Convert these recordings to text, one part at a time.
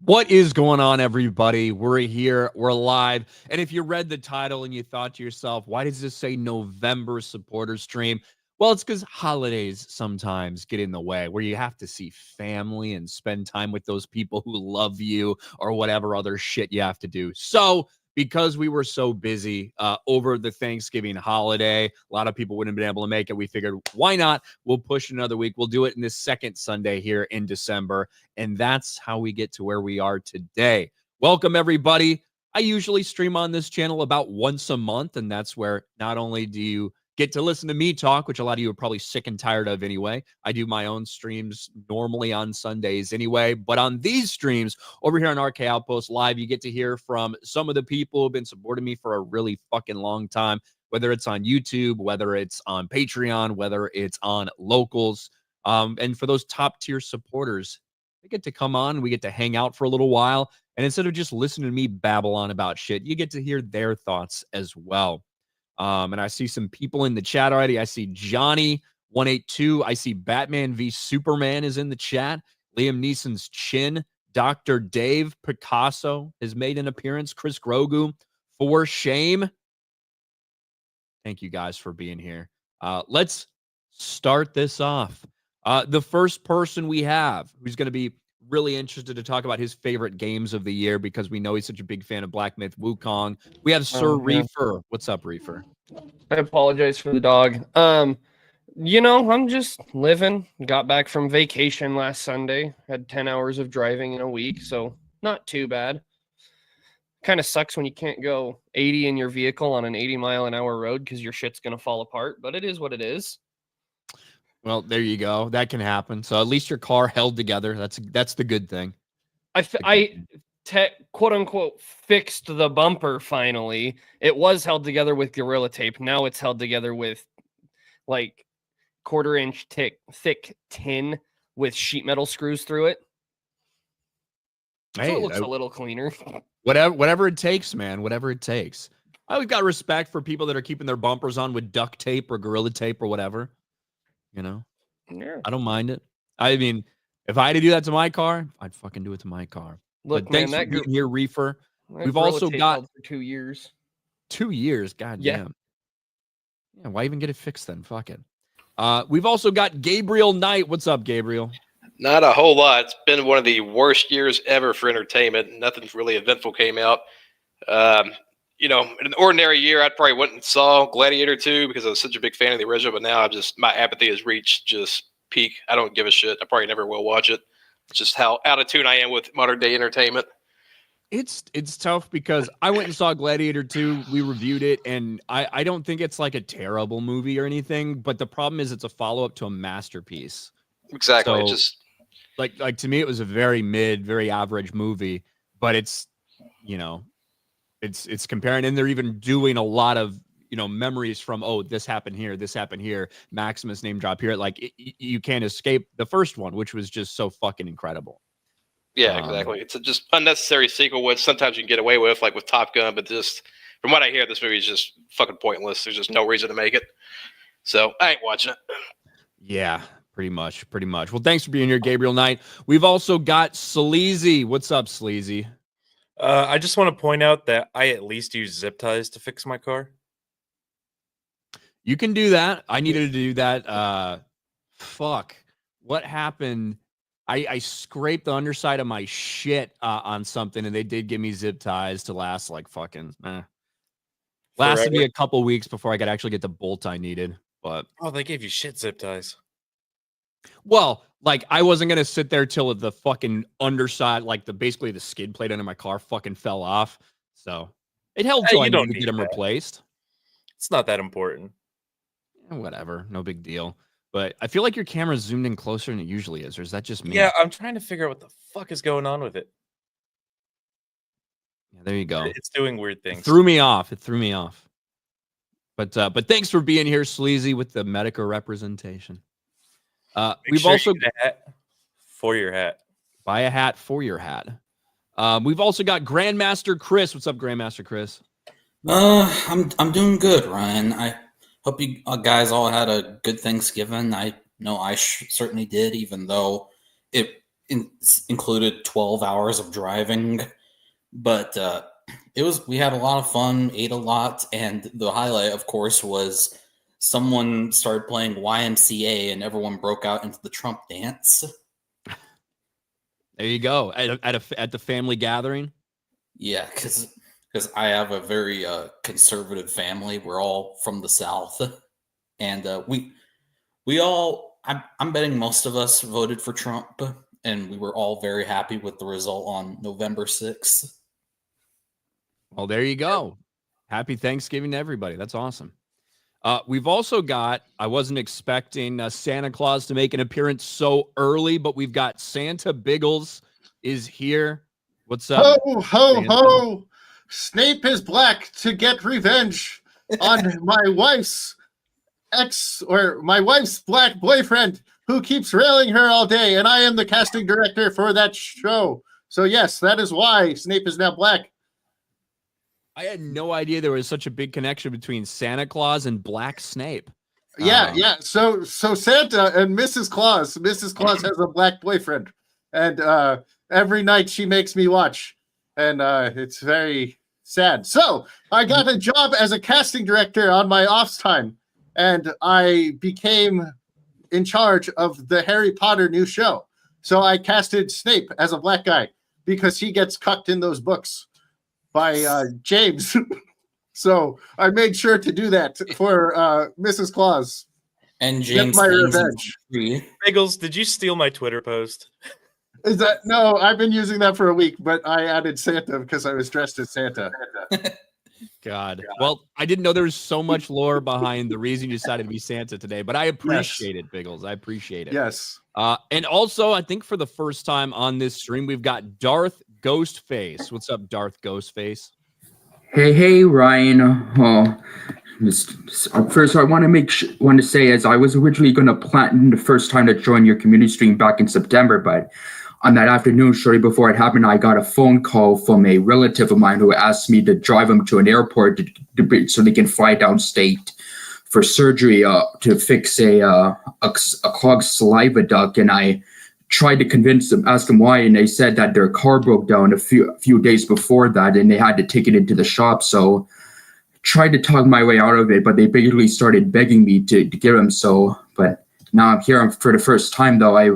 What is going on, everybody? We're here, we're live. And if you read the title and you thought to yourself, why does this say November supporter stream? Well, it's because holidays sometimes get in the way where you have to see family and spend time with those people who love you or whatever other shit you have to do. So, because we were so busy over the Thanksgiving holiday, a lot of people wouldn't have been able to make it. We figured, why not? We'll push another week. We'll do it in this second Sunday here in December. And that's how we get to where we are today. Welcome, everybody. I usually stream on this channel about once a month, and that's where not only do you get to listen to me talk, which a lot of you are probably sick and tired of anyway. I do my own streams normally on Sundays anyway, but on these streams over here on RK Outpost Live, you get to hear from some of the people who've been supporting me for a really fucking long time, whether it's on YouTube, whether it's on Patreon, whether it's on Locals. And for those top tier supporters, they get to come on and we get to hang out for a little while. And instead of just listening to me babble on about shit, you get to hear their thoughts as well. And I see some people in the chat already. I see Johnny182. I see Batman v Superman is in the chat. Liam Neeson's chin. Dr. Dave Picasso has made an appearance. Chris Grogu, for shame. Thank you guys for being here. Let's start this off. The first person we have who's going to be really interested to talk about his favorite games of the year because we know he's such a big fan of Black Myth Wukong. We have Sir Reefer. What's up, Reefer? I apologize for the dog. I'm just living. Got back from vacation last Sunday. Had 10 hours of driving in a week, so not too bad. Kind of sucks when you can't go 80 in your vehicle on an 80-mile-an-hour road because your shit's going to fall apart, but it is what it is. Well, there you go. That can happen. So at least your car held together. That's the good thing. I quote unquote fixed the bumper finally. It was held together with Gorilla Tape. Now it's held together with like quarter-inch thick tin with sheet metal screws through it. So it looks a little cleaner. Whatever it takes, man. Whatever it takes. We've got respect for people that are keeping their bumpers on with duct tape or Gorilla Tape or whatever. You know, yeah. I don't mind it. I mean, if I had to do that to my car, I'd fucking do it to my car. Look, but thanks for being here, Reefer. We've also got for 2 years. 2 years, goddamn. Yeah. Yeah, why even get it fixed then? Fuck it. We've also got Gabriel Knight. What's up, Gabriel? Not a whole lot. It's been one of the worst years ever for entertainment. Nothing really eventful came out. In an ordinary year, I'd probably went and saw Gladiator 2 because I was such a big fan of the original, but now my apathy has reached just peak. I don't give a shit. I probably never will watch it. It's just how out of tune I am with modern day entertainment. It's tough because I went and saw Gladiator 2. We reviewed it, and I don't think it's like a terrible movie or anything, but the problem is it's a follow-up to a masterpiece. Exactly. So, just like to me, it was a very very average movie, but it's comparing, and they're even doing a lot of memories from, oh, this happened here, Maximus name drop here. Like you can't escape the first one, which was just so fucking incredible. Yeah, exactly. It's a just unnecessary sequel, which sometimes you can get away with, like with Top Gun, but just from what I hear, this movie is just fucking pointless. There's just no reason to make it. So I ain't watching it. Yeah, pretty much. Well, thanks for being here, Gabriel Knight. We've also got Sleazy. What's up, Sleazy? I just want to point out that I at least use zip ties to fix my car. You can do that. I needed to do that. Fuck. What happened? I scraped the underside of my shit on something, and they did give me zip ties to last like fucking. Lasted me a couple weeks before I could actually get the bolt I needed. But they gave you shit zip ties. Well, like I wasn't gonna sit there till the fucking underside, like basically the skid plate under my car fucking fell off. So it held till I needed to get them replaced. It's not that important. Whatever, no big deal. But I feel like your camera's zoomed in closer than it usually is, or is that just me? Yeah, I'm trying to figure out what the fuck is going on with it. Yeah, there you go. It's doing weird things. It threw me off. But thanks for being here, Sleazy, with the Medica representation. We've also get a hat for your hat. Buy a hat for your hat. We've also got Grandmaster Chris. What's up, Grandmaster Chris? I'm doing good, Ryan. I hope you guys all had a good Thanksgiving. I know I certainly did, even though it included 12 hours of driving, but we had a lot of fun, ate a lot, and the highlight, of course, was someone started playing YMCA and everyone broke out into the Trump dance. There you go. At the family gathering. Yeah, because I have a very conservative family. We're all from the South, and we all. I'm betting most of us voted for Trump, and we were all very happy with the result on November 6th. Well, there you go. Happy Thanksgiving to everybody. That's awesome. We've also got, I wasn't expecting Santa Claus to make an appearance so early, but we've got Santa Biggles is here. What's up? Ho, ho, Santa? ho. Snape is black to get revenge on my wife's black boyfriend who keeps railing her all day. And I am the casting director for that show. So yes, that is why Snape is now black. I had no idea there was such a big connection between Santa Claus and Black Snape. Yeah. So Santa and Mrs. Claus has a black boyfriend, and every night she makes me watch, and it's very sad. So I got a job as a casting director on my off time, and I became in charge of the Harry Potter new show. So I casted Snape as a black guy because he gets cucked in those books by James. So I made sure to do that for Mrs. Claus. And James, my revenge. Biggles, did you steal my Twitter post? Is that no? I've been using that for a week, but I added Santa because I was dressed as Santa. God. Well, I didn't know there was so much lore behind the reason you decided to be Santa today, but I appreciate it, Biggles. I appreciate it. Yes. And also, I think for the first time on this stream, we've got Darth Ghostface. What's up, Darth Ghostface? Hey, Ryan. First, I want to say, as I was originally going to plan the first time to join your community stream back in September, but on that afternoon, shortly before it happened, I got a phone call from a relative of mine who asked me to drive him to an airport so they can fly downstate for surgery to fix a clogged saliva duct, and I tried to convince them, ask them why, and they said that their car broke down a few days before that, and they had to take it into the shop. So tried to talk my way out of it, but they basically started begging me to get them. So, but now I'm here for the first time, though. I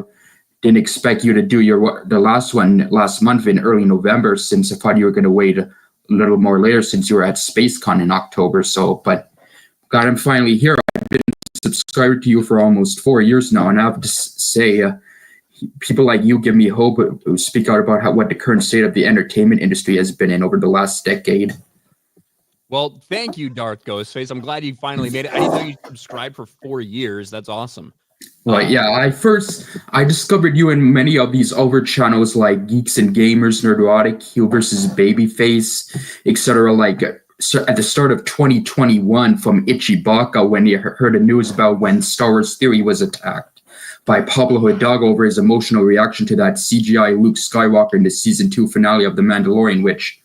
didn't expect you to do the last one last month in early November, since I thought you were going to wait a little more later since you were at SpaceCon in October. So, but God, I'm finally here. I've been subscribed to you for almost 4 years now, and I have to say, people like you give me hope who speak out about what the current state of the entertainment industry has been in over the last decade. Well, thank you, Darth Ghostface. I'm glad you finally made it. I didn't know you subscribed for 4 years. That's awesome. Well, yeah, I discovered you in many of these other channels like Geeks and Gamers, Nerdotic, Hugh versus Babyface, etc. Like at the start of 2021 from Ichibaka, when you heard the news about when Star Wars Theory was attacked by Pablo Hidalgo over his emotional reaction to that CGI Luke Skywalker in the season 2 finale of The Mandalorian, which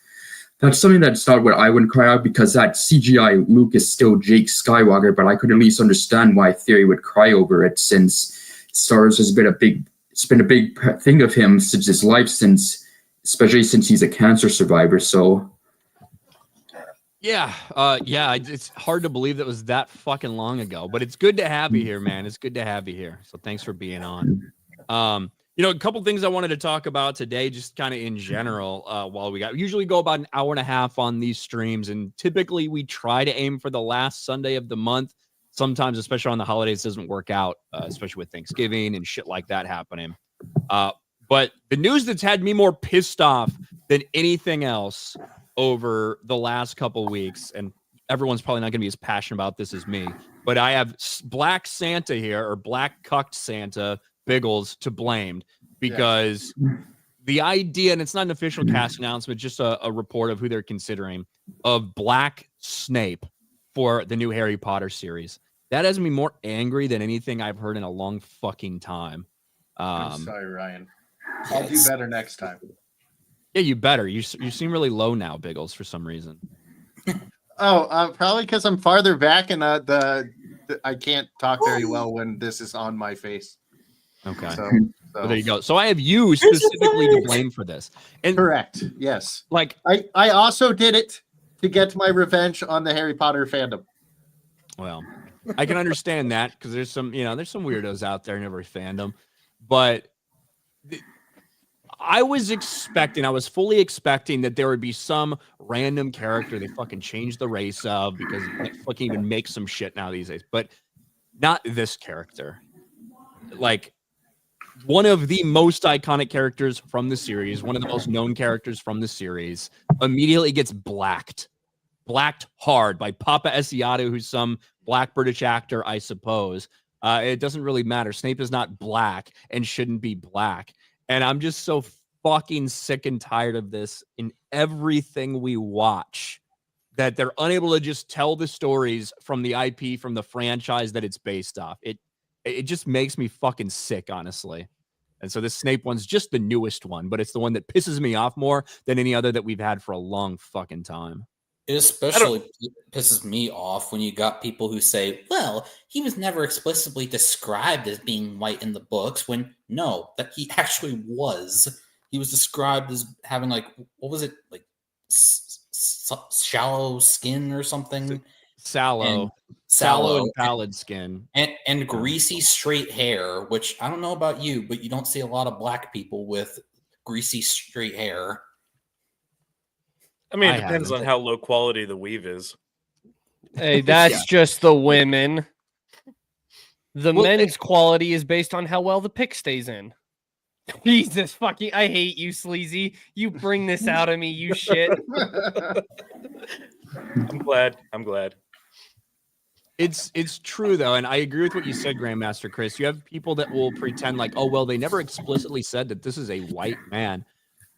that's something that's not what I would cry out, because that CGI Luke is still Jake Skywalker, but I could at least understand why Theory would cry over it, since Star Wars has been a big thing of him since his life, especially since he's a cancer survivor. So yeah, it's hard to believe that was that fucking long ago, but it's good to have you here, man. It's good to have you here. So thanks for being on. A couple things I wanted to talk about today, just kind of in general, while we usually go about an hour and a half on these streams, and typically we try to aim for the last Sunday of the month. Sometimes, especially on the holidays, doesn't work out, especially with Thanksgiving and shit like that happening. But the news that's had me more pissed off than anything else over the last couple weeks, and everyone's probably not going to be as passionate about this as me, but I have Black Santa here, or Black Cucked Santa Biggles, to blame, because the idea, and it's not an official cast announcement, just a report of who they're considering, of Black Snape for the new Harry Potter series. That has me more angry than anything I've heard in a long fucking time. I'm sorry, Ryan. I'll do better next time. Yeah, you better. You seem really low now, Biggles, for some reason. Probably because I'm farther back, and I can't talk very well when this is on my face. Okay. So So. Well, there you go. So I have you specifically to blame for this. And Correct. Yes. like, I also did it to get my revenge on the Harry Potter fandom. well, I can understand that because there's some weirdos out there in every fandom, but I was fully expecting that there would be some random character they fucking changed the race of because they fucking even make some shit now these days, but not this character. Like, one of the most iconic characters from the series, one of the most known characters from the series, immediately gets blacked hard by Papa Asiato, who's some black British actor, I suppose. It doesn't really matter. Snape is not black and shouldn't be black. And I'm just so fucking sick and tired of this in everything we watch, that they're unable to just tell the stories from the IP, from the franchise that it's based off. It just makes me fucking sick, honestly. And so this Snape one's just the newest one, but it's the one that pisses me off more than any other that we've had for a long fucking time. It especially pisses me off when you got people who say, well, he was never explicitly described as being white in the books, when no, that he actually was. He was described as having, like, what was it, like shallow skin or something? Sallow and pallid skin. And greasy straight hair, which I don't know about you, but you don't see a lot of black people with greasy straight hair. I mean, it depends on how low quality the weave is. Hey, that's just the women. The men's quality is based on how well the pick stays in. Jesus fucking, I hate you, sleazy. You bring this out of me, you shit. I'm glad. It's true though, and I agree with what you said, Grandmaster Chris. You have people that will pretend like, oh well, they never explicitly said that this is a white man.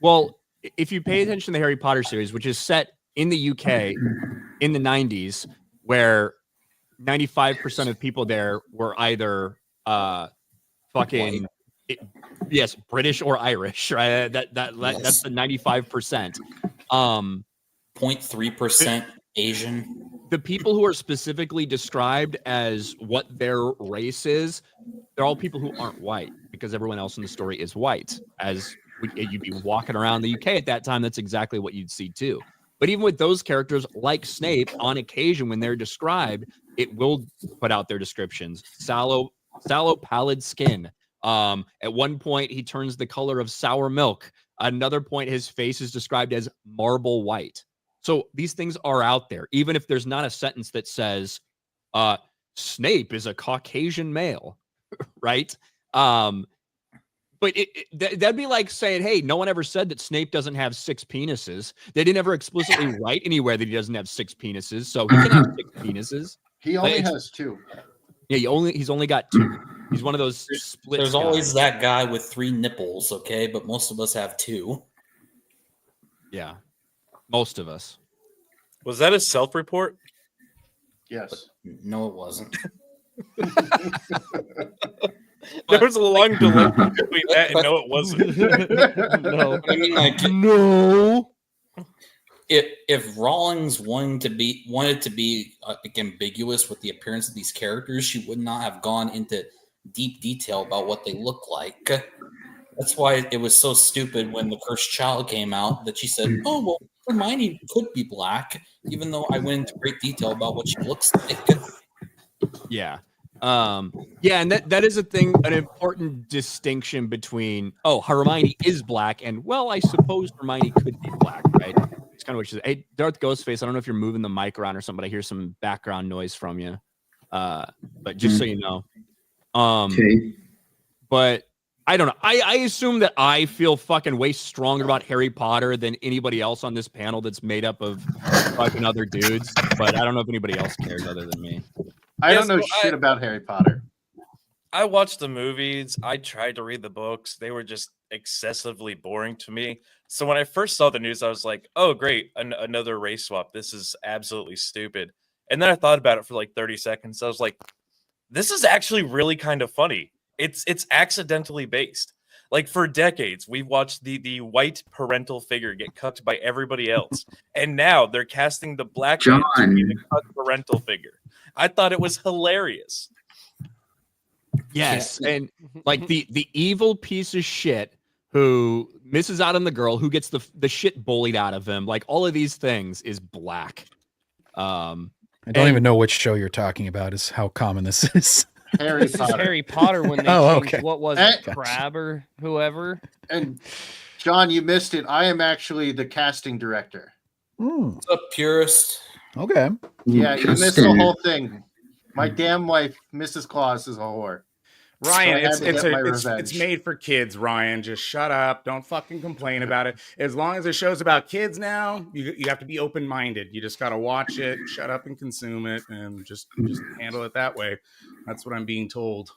Well, if you pay attention to the Harry Potter series, which is set in the UK in the 90s, where 95% of people there were either fucking British or Irish, right? That's the 95%. 0.3% Asian. The people who are specifically described as what their race is, they're all people who aren't white, because everyone else in the story is white. As you'd be walking around the UK at that time, that's exactly what you'd see too. But even with those characters, like Snape, on occasion when they're described, it will put out their descriptions. Sallow, pallid skin. At one point, he turns the color of sour milk. At another point, his face is described as marble white. So these things are out there, even if there's not a sentence that says Snape is a Caucasian male, right? But that'd be like saying, hey, no one ever said that Snape doesn't have 6 penises. They didn't ever explicitly write anywhere that he doesn't have 6 penises, so he can have 6 penises. He only has 2. Yeah, he's only got 2. He's one of those split. There's always that guy with 3 nipples, okay? But most of us have 2. Yeah, most of us. Was that a self-report? Yes. No, it wasn't. There was a long delay between that and no, it wasn't. No, I mean, like, no. If Rawlings wanted to be like, ambiguous with the appearance of these characters, she would not have gone into deep detail about what they look like. That's why it was so stupid when The Cursed Child came out that she said, "Oh well, Hermione could be black," even though I went into great detail about what she looks like. Yeah. And that is an important distinction between, Hermione is black, and well, I suppose Hermione could be black, right? It's kind of what she said. Hey, Darth Ghostface, I don't know if you're moving the mic around or something, but I hear some background noise from you. But just so you know. Okay. But I don't know. I assume that I feel fucking way stronger about Harry Potter than anybody else on this panel that's made up of fucking other dudes. But I don't know if anybody else cares other than me. I don't know shit about Harry Potter. I watched the movies. I tried to read the books. They were just excessively boring to me. So when I first saw the news, I was like, oh, great. Another race swap. This is absolutely stupid. And then I thought about it for like 30 seconds. I was like, this is actually really kind of funny. It's accidentally based. Like for decades, we've watched the white parental figure get cucked by everybody else. And now they're casting the black man to be the cucked parental figure. I thought it was hilarious. Yes, and like the evil piece of shit who misses out on the girl, who gets the shit bullied out of him, like all of these things is Black. I don't even know which show you're talking about. Is how common this is. Harry This is Potter. Harry Potter when they Oh, changed okay. what was Eh. it, Crab or whoever. And John, you missed it. I am actually the casting director. What's up, purist? Okay. Yeah, you missed the Justin. whole thing. My damn wife, Mrs. Claus, is a whore. Ryan, So I had to get my it's revenge. made for kids, Ryan. Just shut up. Don't fucking complain about it. As long as the show's about kids now, you have to be open-minded. You just got to watch it, shut up and consume it, and just handle it that way. That's what I'm being told.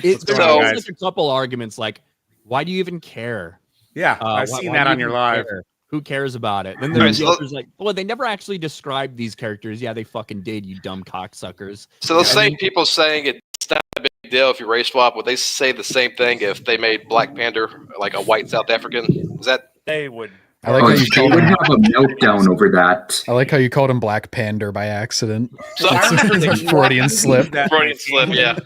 There's going on, always guys? like a couple arguments like, why do you even care? Yeah, Why I've seen do that you on your even live. care? Who cares about it? Then All right, there's so the others like, well, they never actually described these characters. Yeah, they fucking did, you dumb cocksuckers. So those same people saying it's not a big deal if you race swap, would they say the same thing if they made Black Panther like a white South African? Is that They would. I like how you They called would him. have a meltdown over that. I like how you called him Black Pander by accident. so? I remember the Ewok Freudian movies slip. that Freudian my slip, family- yeah.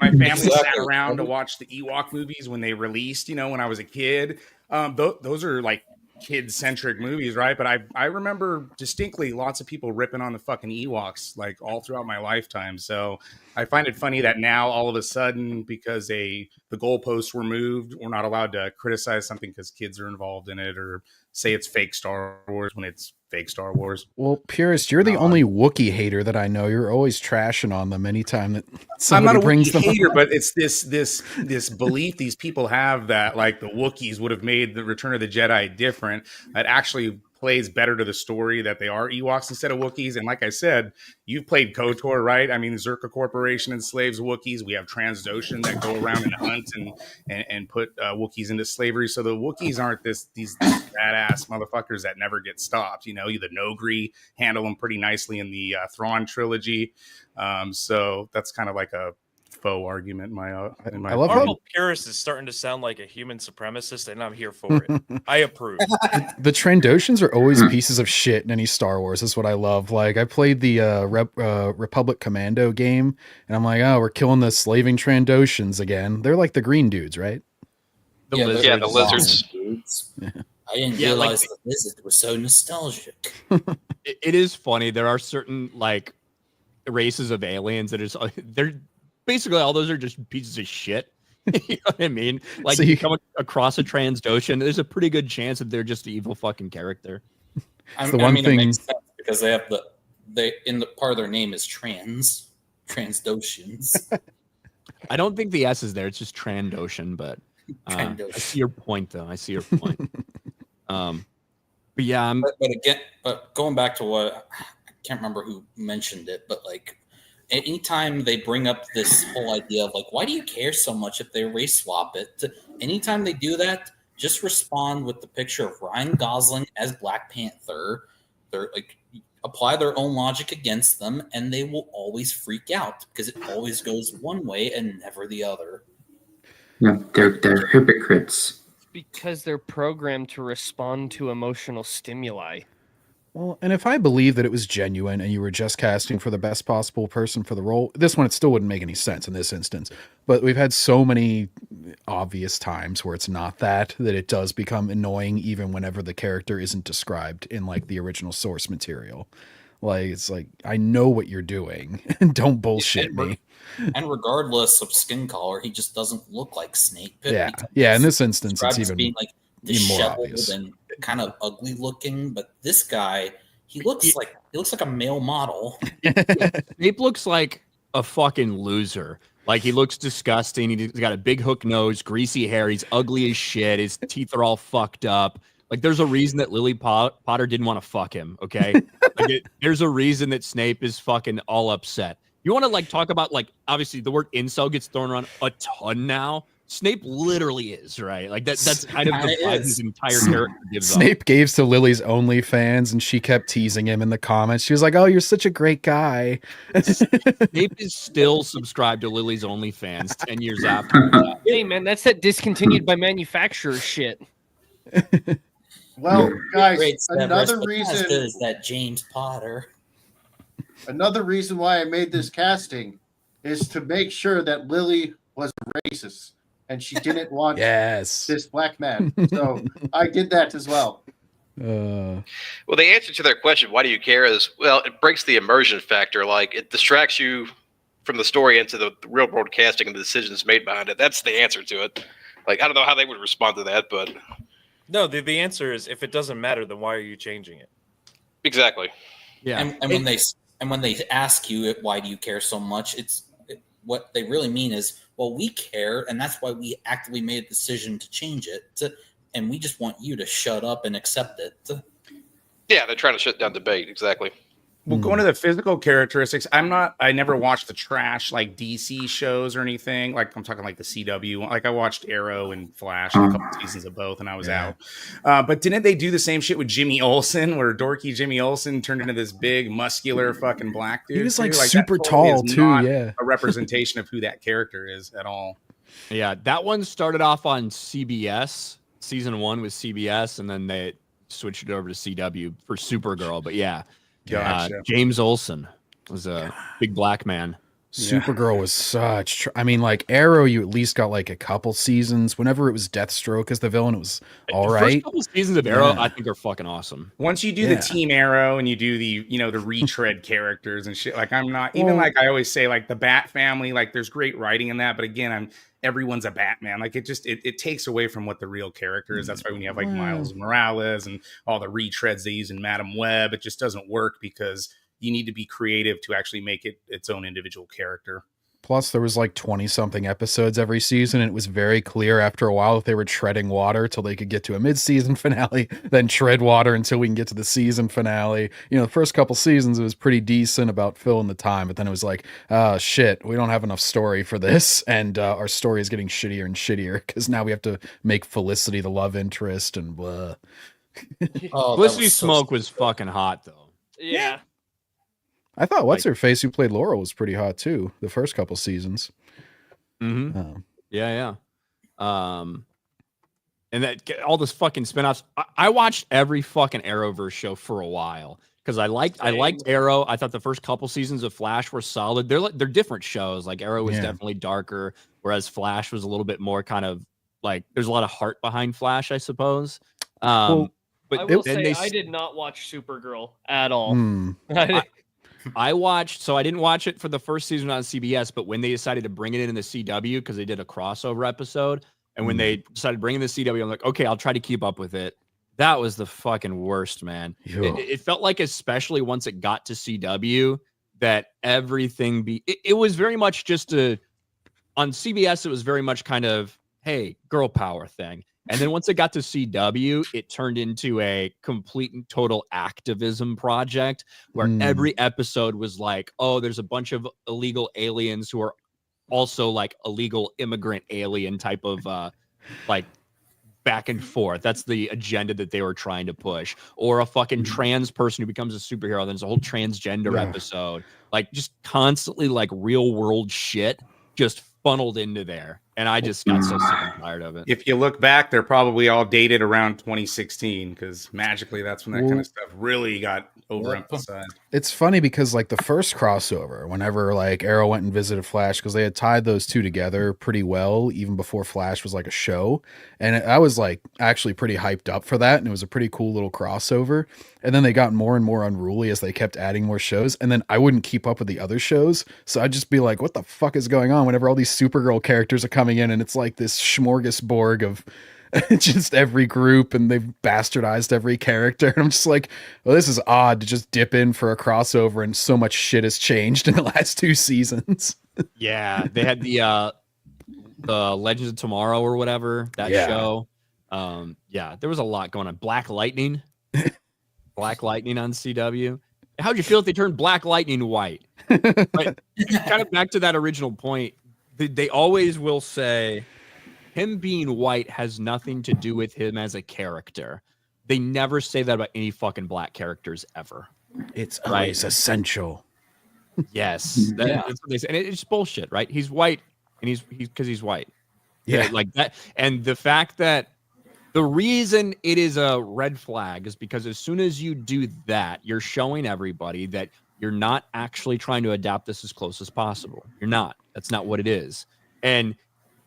My family sat Exactly. around to watch the Ewok movies when they released, when I was a kid. Those are like kid-centric movies, right? But I remember distinctly lots of people ripping on the fucking Ewoks like all throughout my lifetime. So I find it funny that now all of a sudden, because the goalposts were moved, we're not allowed to criticize something because kids are involved in it, or say it's fake Star Wars when it's fake Star Wars. Well, purist, you're the only Wookiee hater that I know. You're always trashing on them anytime that I'm somebody not a brings Wookiee them hater, up. but it's this belief these people have that like the Wookiees would have made the Return of the Jedi different. That actually plays better to the story that they are Ewoks instead of Wookiees. And like I said, you've played KOTOR, right? I mean, Zerka Corporation enslaves Wookiees. We have Transdoshan that go around and hunt and put Wookiees into slavery. So the Wookiees aren't these badass motherfuckers that never get stopped. The Nogri handle them pretty nicely in the Thrawn trilogy. So that's kind of like a faux argument in my I love how Marvel purist is starting to sound like a human supremacist, and I'm here for it. I approve. the Trandoshans are always pieces of shit in any Star Wars. Is what I love. Like I played the Republic Commando game, and I'm like, oh, we're killing the slaving Trandoshans again. They're like the green dudes, right? The Yeah, lizards. Yeah, the lizards. Dudes. I didn't Yeah, like realize the lizards were so nostalgic. It is funny. There are certain like races of aliens that is they're basically all those are just pieces of shit. You know what I mean? Like So you you- come across a Transdoshan, there's a pretty good chance that they're just an evil fucking character. the one it thing- makes sense because they have the part of their name is Transdoshans. I don't think the S is there. It's just Trandoshan, but I Trandoshan. see your point though. I see your point. But yeah, But going back to what I can't remember who mentioned it, but like anytime they bring up this whole idea of like, why do you care so much if they race swap it? Anytime they do that, just respond with the picture of Ryan Gosling as Black Panther. They're like apply their own logic against them, and they will always freak out because it always goes one way and never the other. Yeah, they're hypocrites. Because they're programmed to respond to emotional stimuli. Well, and if I believe that it was genuine and you were just casting for the best possible person for the role, this one, it still wouldn't make any sense in this instance. But we've had so many obvious times where it's not that it does become annoying even whenever the character isn't described in like the original source material. Like, it's like, I know what you're doing. Don't bullshit me. And regardless of skin color, he just doesn't look like Snape. Yeah. because Yeah. In he's this instance, it's described as even being like even more disheveled obvious. and kind of ugly looking, but this guy, he looks like a male model. Snape looks like a fucking loser. Like he looks disgusting. He's got a big hook nose, greasy hair. He's ugly as shit. His teeth are all fucked up. Like there's a reason that Lily Potter didn't want to fuck him. Okay, there's a reason that Snape is fucking all upset. You want to like talk about like obviously the word incel gets thrown around a ton now. Snape literally is right. Like that's kind of the Kinda vibe is. his entire character gives off. Snape gave to Lily's OnlyFans and she kept teasing him in the comments. She was like, oh, you're such a great guy. Snape is still subscribed to Lily's OnlyFans 10 years after. Hey man, that's that discontinued by manufacturer shit. Well, guys, Great, Severus, another but not as reason good as that James Potter. why I made this casting is to make sure that Lily was a racist and she didn't want Yes. this black man. So I did that as well. Well, the answer to their question, why do you care, is, well, it breaks the immersion factor. Like, it distracts you from the story into the real world casting and the decisions made behind it. That's the answer to it. Like, I don't know how they would respond to that, but No, the answer is, if it doesn't matter, then why are you changing it? exactly. Yeah. And when they ask you why do you care so much, what they really mean is, well, we care, and that's why we actively made a decision to change it, and we just want you to shut up and accept it. Yeah, they're trying to shut down debate. Exactly. Well, going to the physical characteristics, I never watched the trash like DC shows or anything. Like I'm talking like the CW. Like I watched Arrow and Flash and a couple seasons of both, and I was out. But didn't they do the same shit with Jimmy Olsen, where dorky Jimmy Olsen turned into this big, muscular fucking black dude? He was like that super totally tall is too. not Yeah. a representation of who that character is at all. Yeah, that one started off on CBS. Season 1 was CBS, and then they switched it over to CW for Supergirl. But yeah, Gotcha. James Olsen was a big black man. Supergirl was such. I mean, like Arrow, you at least got like a couple seasons. Whenever it was Deathstroke as the villain, it was all The right. first couple seasons of Arrow, I think, are fucking awesome. Once you do the Team Arrow and you do the, the retread characters and shit, like I'm not even like I always say, like the Bat family, like there's great writing in that, but again, everyone's a Batman. Like it takes away from what the real character is. That's why when you have like Miles Morales and all the retreads they use in Madam Web, it just doesn't work because you need to be creative to actually make it its own individual character. Plus, there was like 20 something episodes every season. And it was very clear after a while that they were treading water till they could get to a mid-season finale, then tread water until we can get to the season finale. The first couple seasons, it was pretty decent about filling the time, but then it was like, shit, we don't have enough story for this. And our story is getting shittier and shittier because now we have to make Felicity the love interest and blah. Felicity Smoke was fucking hot, though. Yeah. I thought what's-her-face who played Laurel was pretty hot, too, the first couple seasons. Mm-hmm. Yeah. And that all this fucking spinoffs. I watched every fucking Arrowverse show for a while because I liked Arrow. I thought the first couple seasons of Flash were solid. They're different shows. Like Arrow was definitely darker, whereas Flash was a little bit more kind of like there's a lot of heart behind Flash, I suppose. But I will say I did not watch Supergirl at all. I watched, so I didn't watch it for the first season on CBS, but when they decided to bring it in the CW, because they did a crossover episode, and when they decided to bring in the CW, I'm like, okay, I'll try to keep up with it. That was the fucking worst, man. It felt like, especially once it got to CW, that everything it was very much just on CBS, it was very much kind of, hey, girl power thing. And then once it got to CW, it turned into a complete and total activism project where every episode was like, oh, there's a bunch of illegal aliens who are also like illegal immigrant alien type of like back and forth. That's the agenda that they were trying to push. Or a fucking trans person who becomes a superhero. Then there's a whole transgender episode. Like just constantly like real world shit just funneled into there. And I just got so sick and tired of it. If you look back, they're probably all dated around 2016 because magically that's when that kind of stuff really got overemphasized. It's funny because like the first crossover, whenever like Arrow went and visited Flash, because they had tied those two together pretty well, even before Flash was like a show. And I was like actually pretty hyped up for that. And it was a pretty cool little crossover. And then they got more and more unruly as they kept adding more shows. And then I wouldn't keep up with the other shows. So I'd just be like, what the fuck is going on whenever all these Supergirl characters are coming in and it's like this smorgasbord of just every group and they've bastardized every character. And I'm just like, well, this is odd to just dip in for a crossover and so much shit has changed in the last 2 seasons. Yeah, they had the Legends of Tomorrow or whatever, that show. There was a lot going on. Black Lightning on CW. How'd you feel if they turned Black Lightning white? But kind of back to that original point, they always will say him being white has nothing to do with him as a character. They never say that about any fucking black characters ever. It's always essential. Yes, that's what they say, and it's bullshit, right? He's white, and he's because he's white. Yeah, like that. And the fact that the reason it is a red flag is because as soon as you do that, you're showing everybody that you're not actually trying to adapt this as close as possible. You're not. That's not what it is. And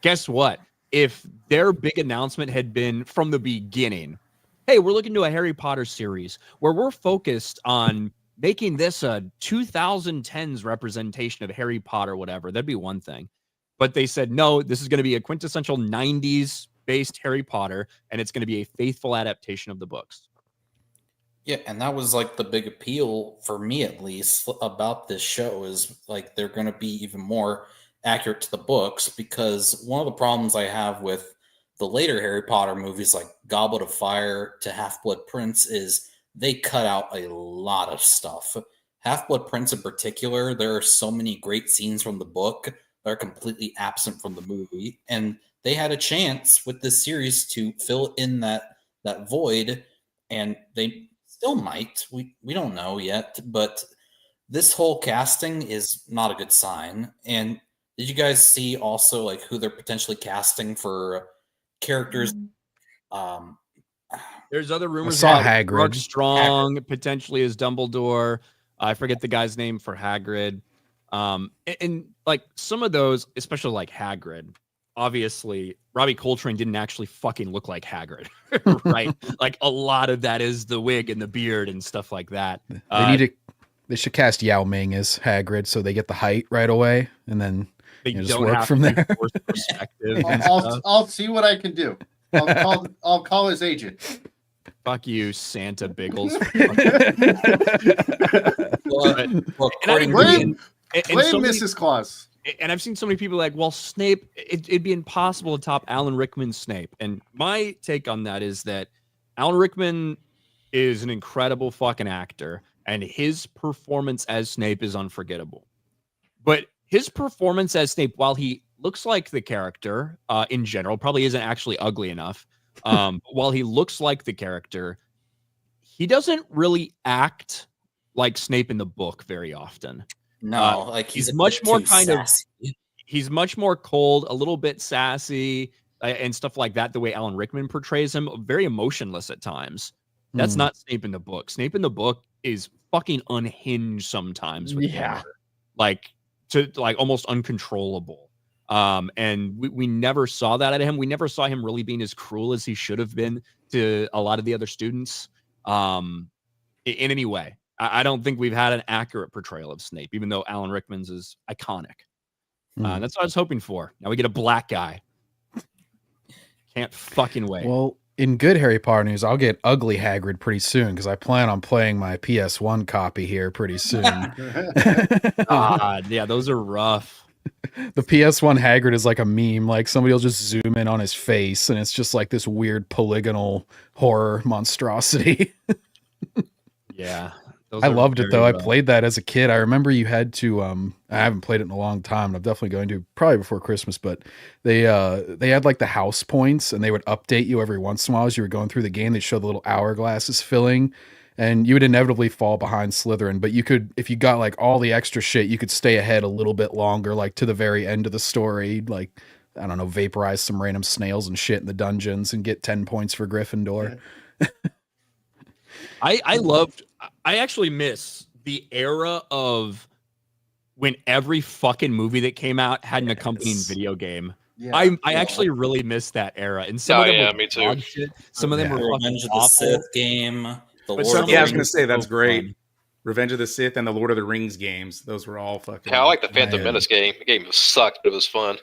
guess what? If their big announcement had been from the beginning, hey, we're looking to a Harry Potter series where we're focused on making this a 2010s representation of Harry Potter, whatever, that'd be one thing. But they said, no, this is going to be a quintessential 90s based Harry Potter, and it's going to be a faithful adaptation of the books. Yeah, and that was like the big appeal for me, at least, about this show is like they're going to be even more accurate to the books, because one of the problems I have with the later Harry Potter movies like Goblet of Fire to Half-Blood Prince is they cut out a lot of stuff. Half-Blood Prince in particular, there are so many great scenes from the book that are completely absent from the movie, and they had a chance with this series to fill in that void, and they still might. We don't know yet, but this whole casting is not a good sign. And did you guys see also like who they're potentially casting for characters? There's other rumors saw about Hagrid. Mark Strong potentially as Dumbledore. I forget the guy's name for Hagrid. And like some of those, especially like Hagrid, obviously Robbie Coltrane didn't actually fucking look like Hagrid, right? Like a lot of that is the wig and the beard and stuff like that. They should cast Yao Ming as Hagrid so they get the height right away, and then they just don't work have from to there. force perspective. and I'll, stuff. I'll see what I can do. I'll call his agent. Fuck you, Santa Biggles. Well, according to Blame so many- Mrs. Claus. and I've seen so many people like, well, Snape, it'd be impossible to top Alan Rickman's Snape. And my take on that is that Alan Rickman is an incredible fucking actor, and his performance as Snape is unforgettable. But his performance as Snape, while he looks like the character in general, probably isn't actually ugly enough. While he looks like the character, he doesn't really act like Snape in the book very often. no, like he's a much bit more too kind of- sassy. He's much more cold, a little bit sassy, and stuff like that, the way Alan Rickman portrays him, very emotionless at times. That's not Snape in the book. Snape in the book is fucking unhinged sometimes with humor. Like almost uncontrollable. And we never saw that out of him. We never saw him really being as cruel as he should have been to a lot of the other students. In any way, I don't think we've had an accurate portrayal of Snape, even though Alan Rickman's is iconic. That's what I was hoping for. Now we get a black guy. Can't fucking wait. Well, in good Harry Potter news, I'll get ugly Hagrid pretty soon because I plan on playing my PS1 copy here pretty soon. God, yeah, those are rough. The PS1 Hagrid is like a meme. Like somebody will just zoom in on his face, and it's just like this weird polygonal horror monstrosity. Yeah. I loved it though. I played that as a kid. I remember you had to I haven't played it in a long time, and I'm definitely going to probably before Christmas, but they had like the house points, and they would update you every once in a while as you were going through the game. They'd show the little hourglasses filling, and you would inevitably fall behind Slytherin, but you could, if you got like all the extra shit, you could stay ahead a little bit longer, like to the very end of the story, like I don't know, vaporize some random snails and shit in the dungeons and get 10 points for Gryffindor. I actually miss the era of when every fucking movie that came out had an accompanying video game. Yeah. I actually really miss that era. And some of them were me too. dog shit. Some of them were fucking Revenge of the awful. Sith game. The But Lord some of the Yeah, I was Rings. gonna say that's so great. fun. Revenge of the Sith and the Lord of the Rings games. Those were all fucking. Yeah, I like the Phantom Yeah. Menace game. The game sucked, but it was fun.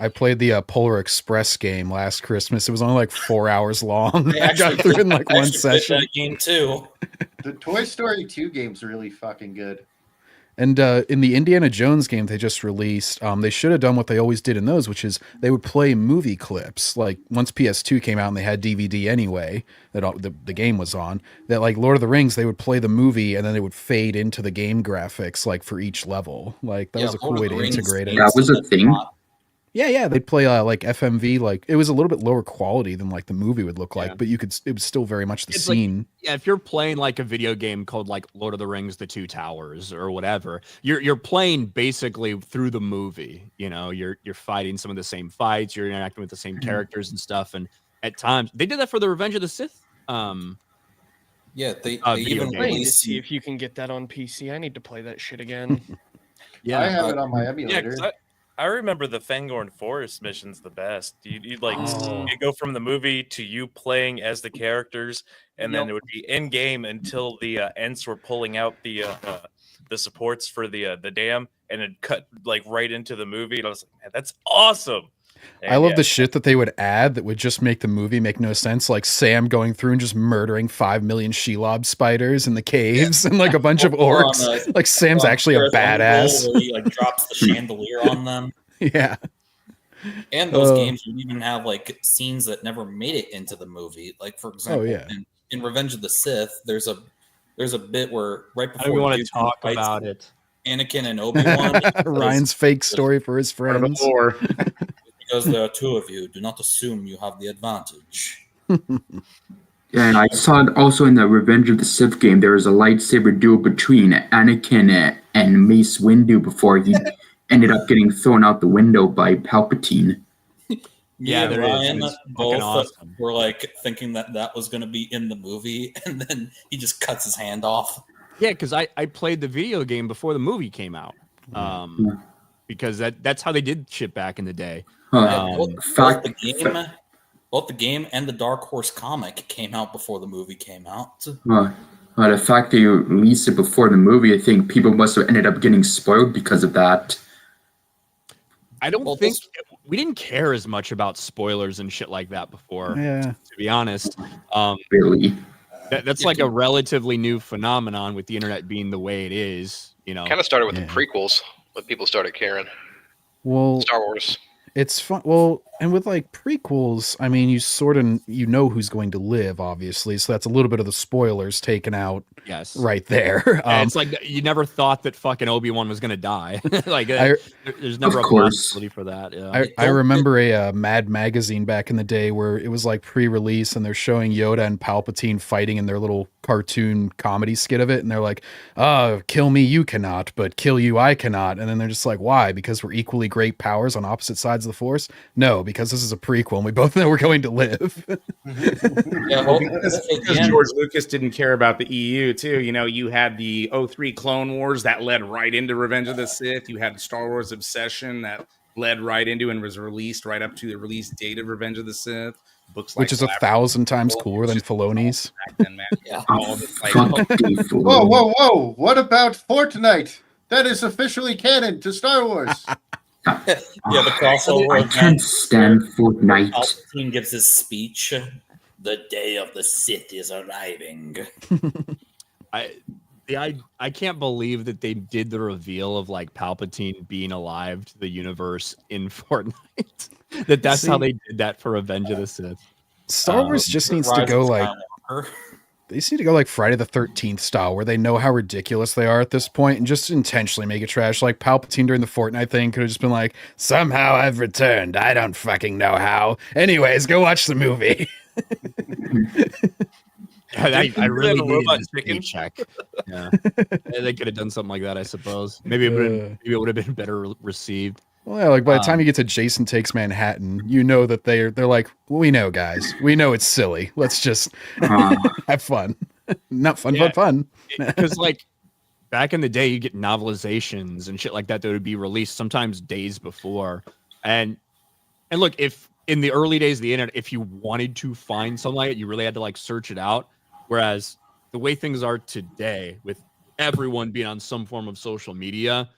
I played the Polar Express game last Christmas. It was only like 4 hours long. I I got through it in like I one actually played session. that game too. The Toy Story 2 game's really fucking good. And in the Indiana Jones game they just released, they should have done what they always did in those, which is they would play movie clips. Like once PS2 came out and they had DVD anyway, that the game was on, that like Lord of the Rings, they would play the movie and then they would fade into the game graphics like for each level. Like that was a cool Lord way of the to Rings integrate it. games That was a did thing? lot. Yeah, they'd play like FMV, like it was a little bit lower quality than like the movie would look like, Yeah. but it was still very much the It's like- scene. Yeah, if you're playing like a video game called like Lord of the Rings: The Two Towers or whatever, you're playing basically through the movie. You know, you're fighting some of the same fights, you're interacting with the same characters and stuff. And at times they did that for the Revenge of the Sith. Yeah, Yeah, they video even game. I need to released. see if you can get that on PC. I need to play that shit again. I have it on my Yeah, emulator. 'cause I remember the Fangorn Forest missions the best. You'd like Oh. you go from the movie to you playing as the characters, and then it would be in game until the Ents were pulling out the supports for the dam, and it cut like right into the movie. And I was like, man, that's awesome. And I love yeah, the shit that they would add that would just make the movie make no sense. Like Sam going through and just murdering 5 million Shelob spiders in the caves and like a bunch of Or on orcs. Like Sam's actually a Marathon badass. Bowl where he like drops the chandelier on them. Yeah. And those games would even have like scenes that never made it into the movie. Like for example, in Revenge of the Sith, there's a bit where right before we want to Dooku talk fights about it. Anakin and Obi-Wan. Ryan's fake story for his friends. Because there are two of you, do not assume you have the advantage. And I saw it also in the Revenge of the Sith game. There was a lightsaber duel between Anakin and Mace Windu before he ended up getting thrown out the window by Palpatine. Yeah, Me and there Ryan is. both Awesome. were like thinking that was going to be in the movie, and then he just cuts his hand off. Yeah, because I played the video game before the movie came out. Because that's how they did shit back in the day. Both the game and the Dark Horse comic came out before the movie came out. The fact that you released it before the movie, I think people must have ended up getting spoiled because of that. I don't think we didn't care as much about spoilers and shit like that before. Yeah. To be honest, Really? that's like a relatively new phenomenon with the internet being the way it is. You know, Kind of started with the prequels when people started caring. Well, Star Wars. it's fun. Well, and with like prequels, I mean, you sort of know who's going to live, obviously. So that's a little bit of the spoilers taken out. Yes, right there. And it's like you never thought that fucking Obi-Wan was gonna die. Like there's never a possibility for that. Yeah. I remember a Mad magazine back in the day where it was like pre-release and they're showing Yoda and Palpatine fighting in their little cartoon comedy skit of it, and they're like, kill me you cannot, but kill you I cannot. And then they're just like, why? Because we're equally great powers on opposite sides of the Force? No, because this is a prequel and we both know we're going to live. Because George Lucas didn't care about the EU too. You know, you had the 03 Clone Wars that led right into Revenge of the Sith. You had Star Wars Obsession that led right into and was released right up to the release date of Revenge of the Sith. Books like which is 1,000 times cooler than Filoni's. Whoa! What about Fortnite? That is officially canon to Star Wars. The crossover. I can't stand Fortnite. Palpatine gives his speech. The day of the Sith is arriving. I can't believe that they did the reveal of like Palpatine being alive to the universe in Fortnite. That's how they did that for Revenge of the Sith. Star Wars just needs to go like they just need to go like Friday the 13th style, where they know how ridiculous they are at this point and just intentionally make it trash. Like Palpatine during the Fortnite thing could have just been like, somehow I've returned. I don't fucking know how. Anyways, go watch the movie. I really needed this paycheck. Yeah, they could have done something like that, I suppose. Maybe it would have been better received. Well, yeah, like by the time you get to Jason Takes Manhattan, you know that they're like, we know, guys, we know it's silly. Let's just have fun. Not fun, but fun. Because like back in the day, you get novelizations and shit like that that would be released sometimes days before. And look, if in the early days of the internet, if you wanted to find something like it, you really had to like search it out. Whereas the way things are today, with everyone being on some form of social media,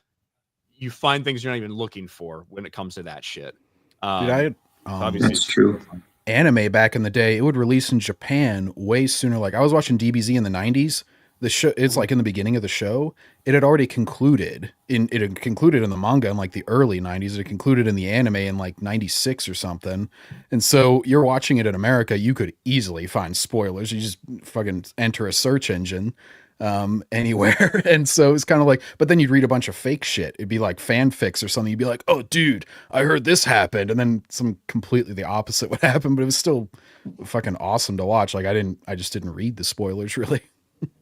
you find things you're not even looking for when it comes to that shit. Obviously, that's true. Anime back in the day, it would release in Japan way sooner. Like I was watching DBZ in the 90s. The show, it's like in the beginning of the show, it had already concluded. It had concluded in the manga in like the early 90s. It had concluded in the anime in like 96 or something. And so you're watching it in America, you could easily find spoilers. You just fucking enter a search engine anywhere. And so it's kind of like, but then you'd read a bunch of fake shit. It'd be like fanfics or something. You'd be like, oh dude, I heard this happened. And then some completely the opposite would happen, but it was still fucking awesome to watch. Like I just didn't read the spoilers really.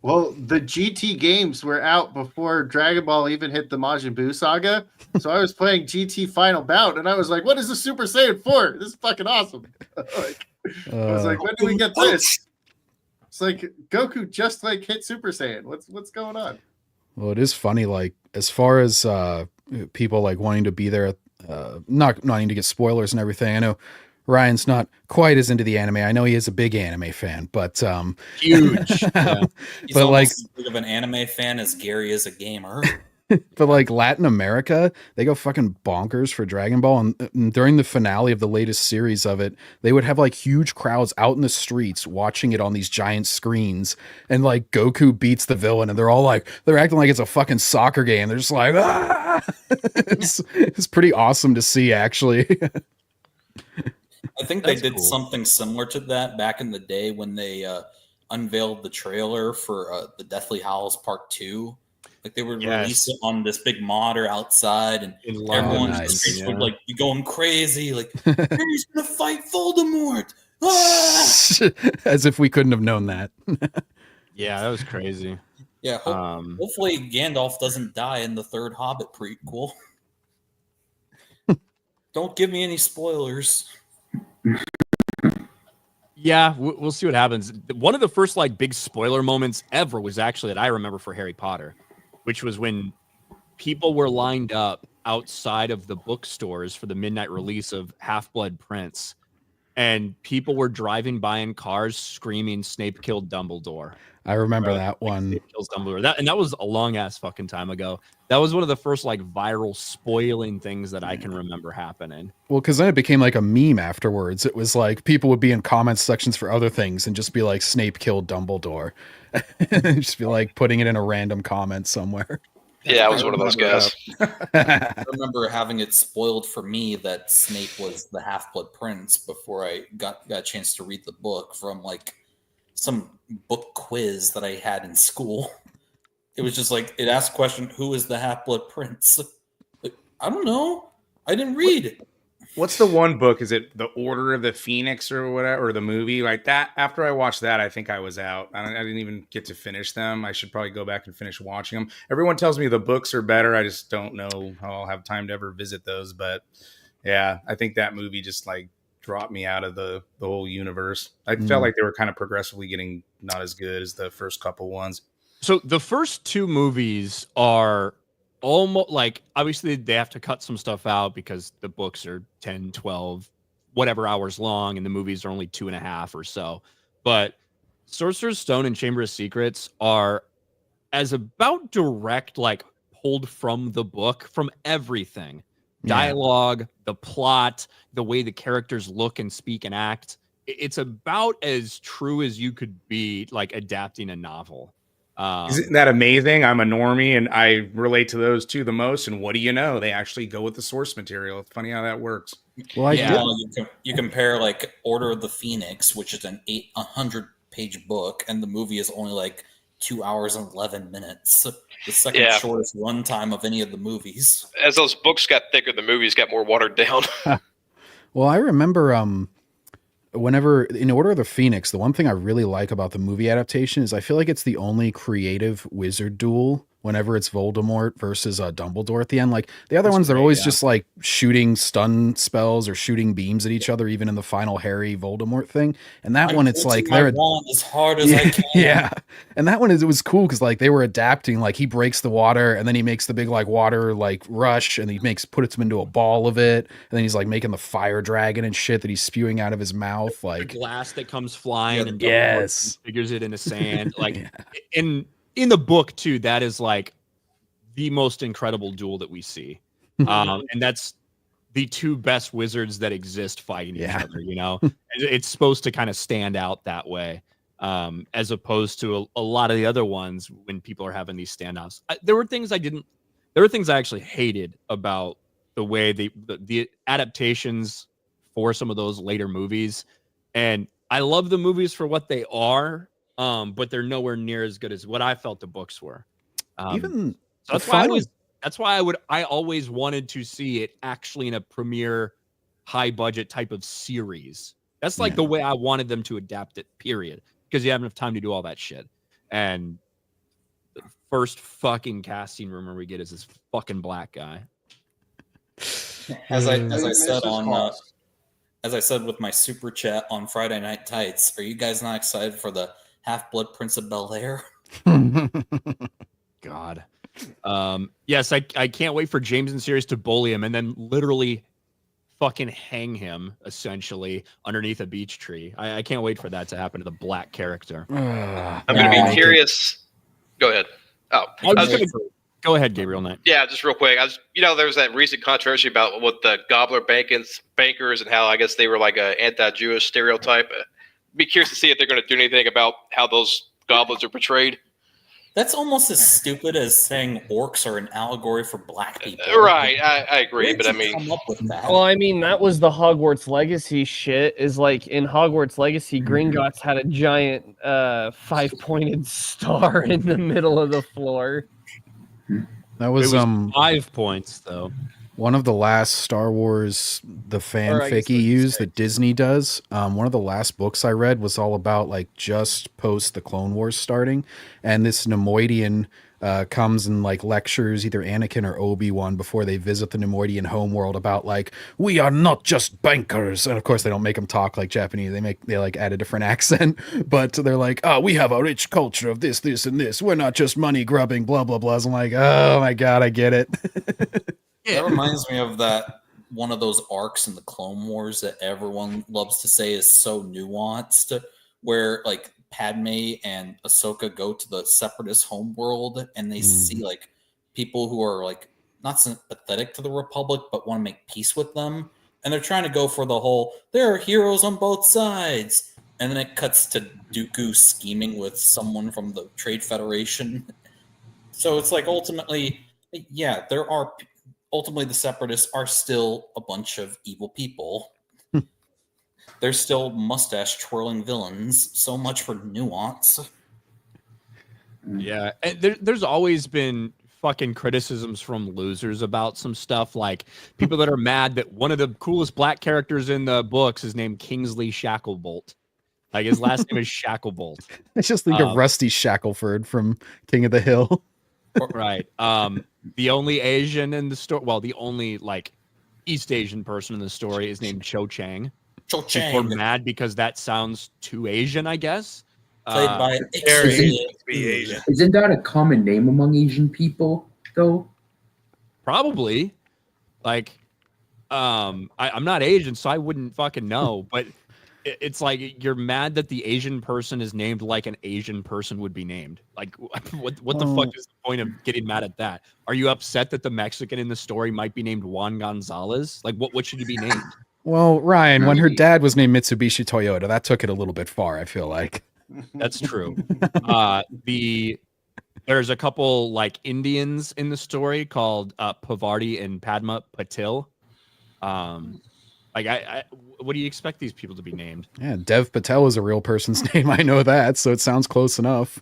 Well, the GT games were out before Dragon Ball even hit the Majin Buu saga. So I was playing GT Final Bout and I was like, what is the Super Saiyan 4? This is fucking awesome. I was like, when do we get this? It's like Goku just like hit Super Saiyan. What's going on? Well, it is funny, like as far as people like wanting to be there, not wanting to get spoilers and everything. I know Ryan's not quite as into the anime. I know he is a big anime fan, but Huge. Yeah. He's but like almost as big of an anime fan as Gary is a gamer. but like Latin America, they go fucking bonkers for Dragon Ball. And during the finale of the latest series of it, they would have like huge crowds out in the streets watching it on these giant screens. And like Goku beats the villain, and they're all like, they're acting like it's a fucking soccer game. They're just like, ah! It's pretty awesome to see, actually. I think they did something similar to that back in the day when they unveiled the trailer for the Deathly Hallows Part 2. Like they would release it on this big monitor outside, and everyone in the streets would like be going crazy, like he's gonna fight Voldemort. Ah! As if we couldn't have known that. Yeah, that was crazy. Yeah, hopefully Gandalf doesn't die in the third Hobbit prequel. Don't give me any spoilers. Yeah, we'll see what happens. One of the first like big spoiler moments ever was actually that I remember for Harry Potter, which was when people were lined up outside of the bookstores for the midnight release of Half-Blood Prince, and people were driving by in cars screaming, "Snape killed Dumbledore." I remember that one. Snape kills Dumbledore. That was a long ass fucking time ago. That was one of the first like viral spoiling things that I can remember happening. Well, because then it became like a meme afterwards. It was like people would be in comment sections for other things and just be like, "Snape killed Dumbledore," just be like putting it in a random comment somewhere. Yeah, I was one of those guys. I remember having it spoiled for me that Snape was the Half-Blood Prince before I got a chance to read the book from like some book quiz that I had in school. It was just like, it asked a question, who is the Half-Blood Prince? Like, I don't know. I didn't read. What's the one book? Is it The Order of the Phoenix or whatever, or the movie like that? After I watched that, I think I was out. I didn't even get to finish them. I should probably go back and finish watching them. Everyone tells me the books are better. I just don't know how I'll have time to ever visit those. But yeah, I think that movie just like dropped me out of the whole universe. I felt like they were kind of progressively getting not as good as the first couple ones. So the first two movies are almost like, obviously they have to cut some stuff out because the books are 10, 12, whatever hours long, and the movies are only 2.5 or so. But Sorcerer's Stone and Chamber of Secrets are as about direct, like pulled from the book, from everything. Dialogue, the plot, the way the characters look and speak and act. It's about as true as you could be, like adapting a novel. Isn't that amazing? I'm a normie and I relate to those two the most. And what do you know? They actually go with the source material. It's funny how that works. Well, you compare like Order of the Phoenix, which is an 100-page book, and the movie is only like 2 hours and 11 minutes. The second shortest runtime of any of the movies. As those books got thicker, the movies got more watered down. Well, I remember whenever in Order of the Phoenix, the one thing I really like about the movie adaptation is I feel like it's the only creative wizard duel whenever it's Voldemort versus Dumbledore at the end. Like the other ones, they're always just like shooting stun spells or shooting beams at each other, even in the final Harry Voldemort thing. And that one, it's like they're as hard as I can. Yeah. And that one it was cool because like they were adapting, like he breaks the water and then he makes the big like water like rush and he puts him into a ball of it. And then he's like making the fire dragon and shit that he's spewing out of his mouth. Like the glass that comes flying and figures it in the sand. Like in the book too, that is like the most incredible duel that we see. And that's the two best wizards that exist fighting each other, you know. It's supposed to kind of stand out that way, as opposed to a lot of the other ones when people are having these standoffs. There were things I actually hated about the way the adaptations for some of those later movies. And I love the movies for what they are, but they're nowhere near as good as what I felt the books were. Even so that's why I always wanted to see it actually in a premiere, high budget type of series. That's like the way I wanted them to adapt it, period. Because you have enough time to do all that shit. And the first fucking casting rumor we get is this fucking black guy. As I said with my super chat on Friday Night Tights, are you guys not excited for the Half-Blood Prince of Bel-Air. God. Yes, I can't wait for James and Sirius to bully him and then literally fucking hang him essentially underneath a beech tree. I can't wait for that to happen to the black character. I'm going to be curious. Go ahead. Oh, go ahead, Gabriel Knight. Yeah, just real quick. There was that recent controversy about what the Gobbler bankers and how I guess they were like an anti-Jewish stereotype. Be curious to see if they're going to do anything about how those goblins are portrayed. That's almost as stupid as saying orcs are an allegory for black people. Right, I agree, but I mean, come up with that? Well, I mean, that was the Hogwarts Legacy shit. Is like in Hogwarts Legacy, Gringotts had a giant 5-pointed star in the middle of the floor. That was, it was 5 points though. One of the last Star Wars, the fanfic he used that Disney does. One of the last books I read was all about like just post the Clone Wars starting, and this Nemoidian comes and like lectures either Anakin or Obi-Wan before they visit the Nemoidian homeworld about like, we are not just bankers, and of course they don't make them talk like Japanese. They like add a different accent, but they're like, oh, we have a rich culture of this, this, and this. We're not just money grubbing, blah blah blah. So I'm like, oh my god, I get it. That reminds me of that one of those arcs in the Clone Wars that everyone loves to say is so nuanced, where like Padme and Ahsoka go to the Separatist homeworld and they see like people who are like not sympathetic to the Republic but want to make peace with them, and they're trying to go for the whole there are heroes on both sides, and then it cuts to Dooku scheming with someone from the Trade Federation. So it's like ultimately, yeah, ultimately the Separatists are still a bunch of evil people. They're still mustache twirling villains. So much for nuance. Yeah, and there's always been fucking criticisms from losers about some stuff, like people that are mad that one of the coolest black characters in the books is named Kingsley Shacklebolt. Like his last name is Shacklebolt. I just think of Rusty Shackleford from King of the Hill. Right. The only Asian in the story, well, the only like East Asian person in the story is named Cho Chang. Cho Chang. We're mad because that sounds too Asian, I guess. Played by Isn't that a common name among Asian people, though? Probably. Like, I'm not Asian, so I wouldn't fucking know. But it's like you're mad that the Asian person is named like an Asian person would be named. Like, what the fuck is the point of getting mad at that? Are you upset that the Mexican in the story might be named Juan Gonzalez? Like, what should he be named? Well, Ryan, when her dad was named Mitsubishi Toyota, that took it a little bit far, I feel like. That's true. There's a couple like Indians in the story called Pavarti and Padma Patil. What do you expect these people to be named? Yeah, Dev Patel is a real person's name. I know that, so it sounds close enough.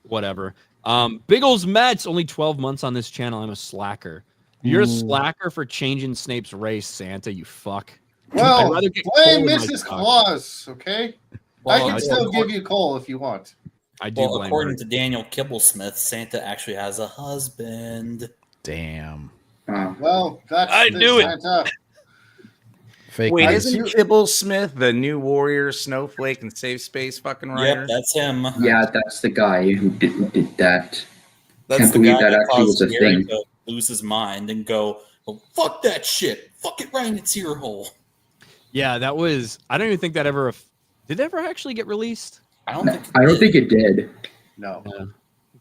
Whatever. Biggles Mets, only 12 months on this channel. I'm a slacker. You're a slacker for changing Snape's race, Santa, you fuck. Well, blame Mrs. Claus, okay? Well, I can still give you coal if you want. I do. Well, according to Daniel Kibblesmith, Santa actually has a husband. Damn. Well, that's I knew it. Santa. Fake Wait, news. isn't Kibblesmith the new warrior, snowflake, and save space fucking writer? Yep, that's him. Yeah, that's the guy who did that. That's Can't the believe guy that that actually caused was a Gary thing. to lose his mind and go, oh, fuck that shit. Fuck it right in its ear hole. Yeah, that was. I don't even think that ever. Did it ever actually get released? I don't think it did. No. Yeah,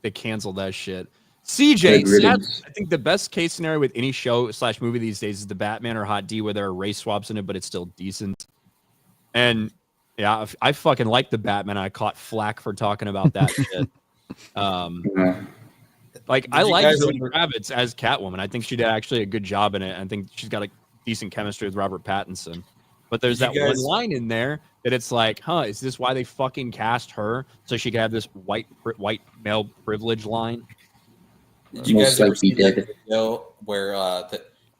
they canceled that shit. CJ, I think the best case scenario with any show / movie these days is the Batman or Hot D, where there are race swaps in it, but it's still decent. And yeah, I fucking like the Batman. I caught flack for talking about that shit. Like I like Zoe Kravitz as Catwoman. I think she did actually a good job in it. I think she's got a decent chemistry with Robert Pattinson. But there's that one line in there that it's like, is this why they fucking cast her so she could have this white male privilege line? Did you guys ever see that video where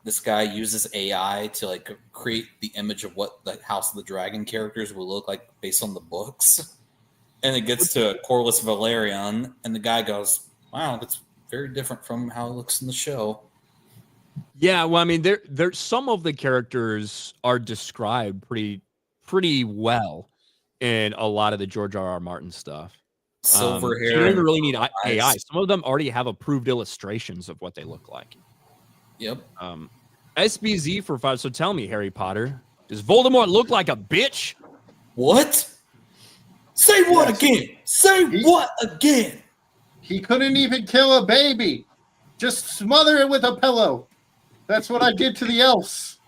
this guy uses AI to like create the image of what the House of the Dragon characters will look like based on the books? And it gets to Corlys Valerian, and the guy goes, "Wow, that's very different from how it looks in the show." Yeah, well, I mean, there some of the characters are described pretty well. in a lot of the George R.R. Martin stuff. Silver You hair. don't and even really need eyes. AI. Some of them already have approved illustrations of what they look like. Yep. SBZ for 5. So tell me, Harry Potter, does Voldemort look like a bitch? What? Say what Yes. again? Say what again? He couldn't even kill a baby. Just smother it with a pillow. That's what I did to the elves.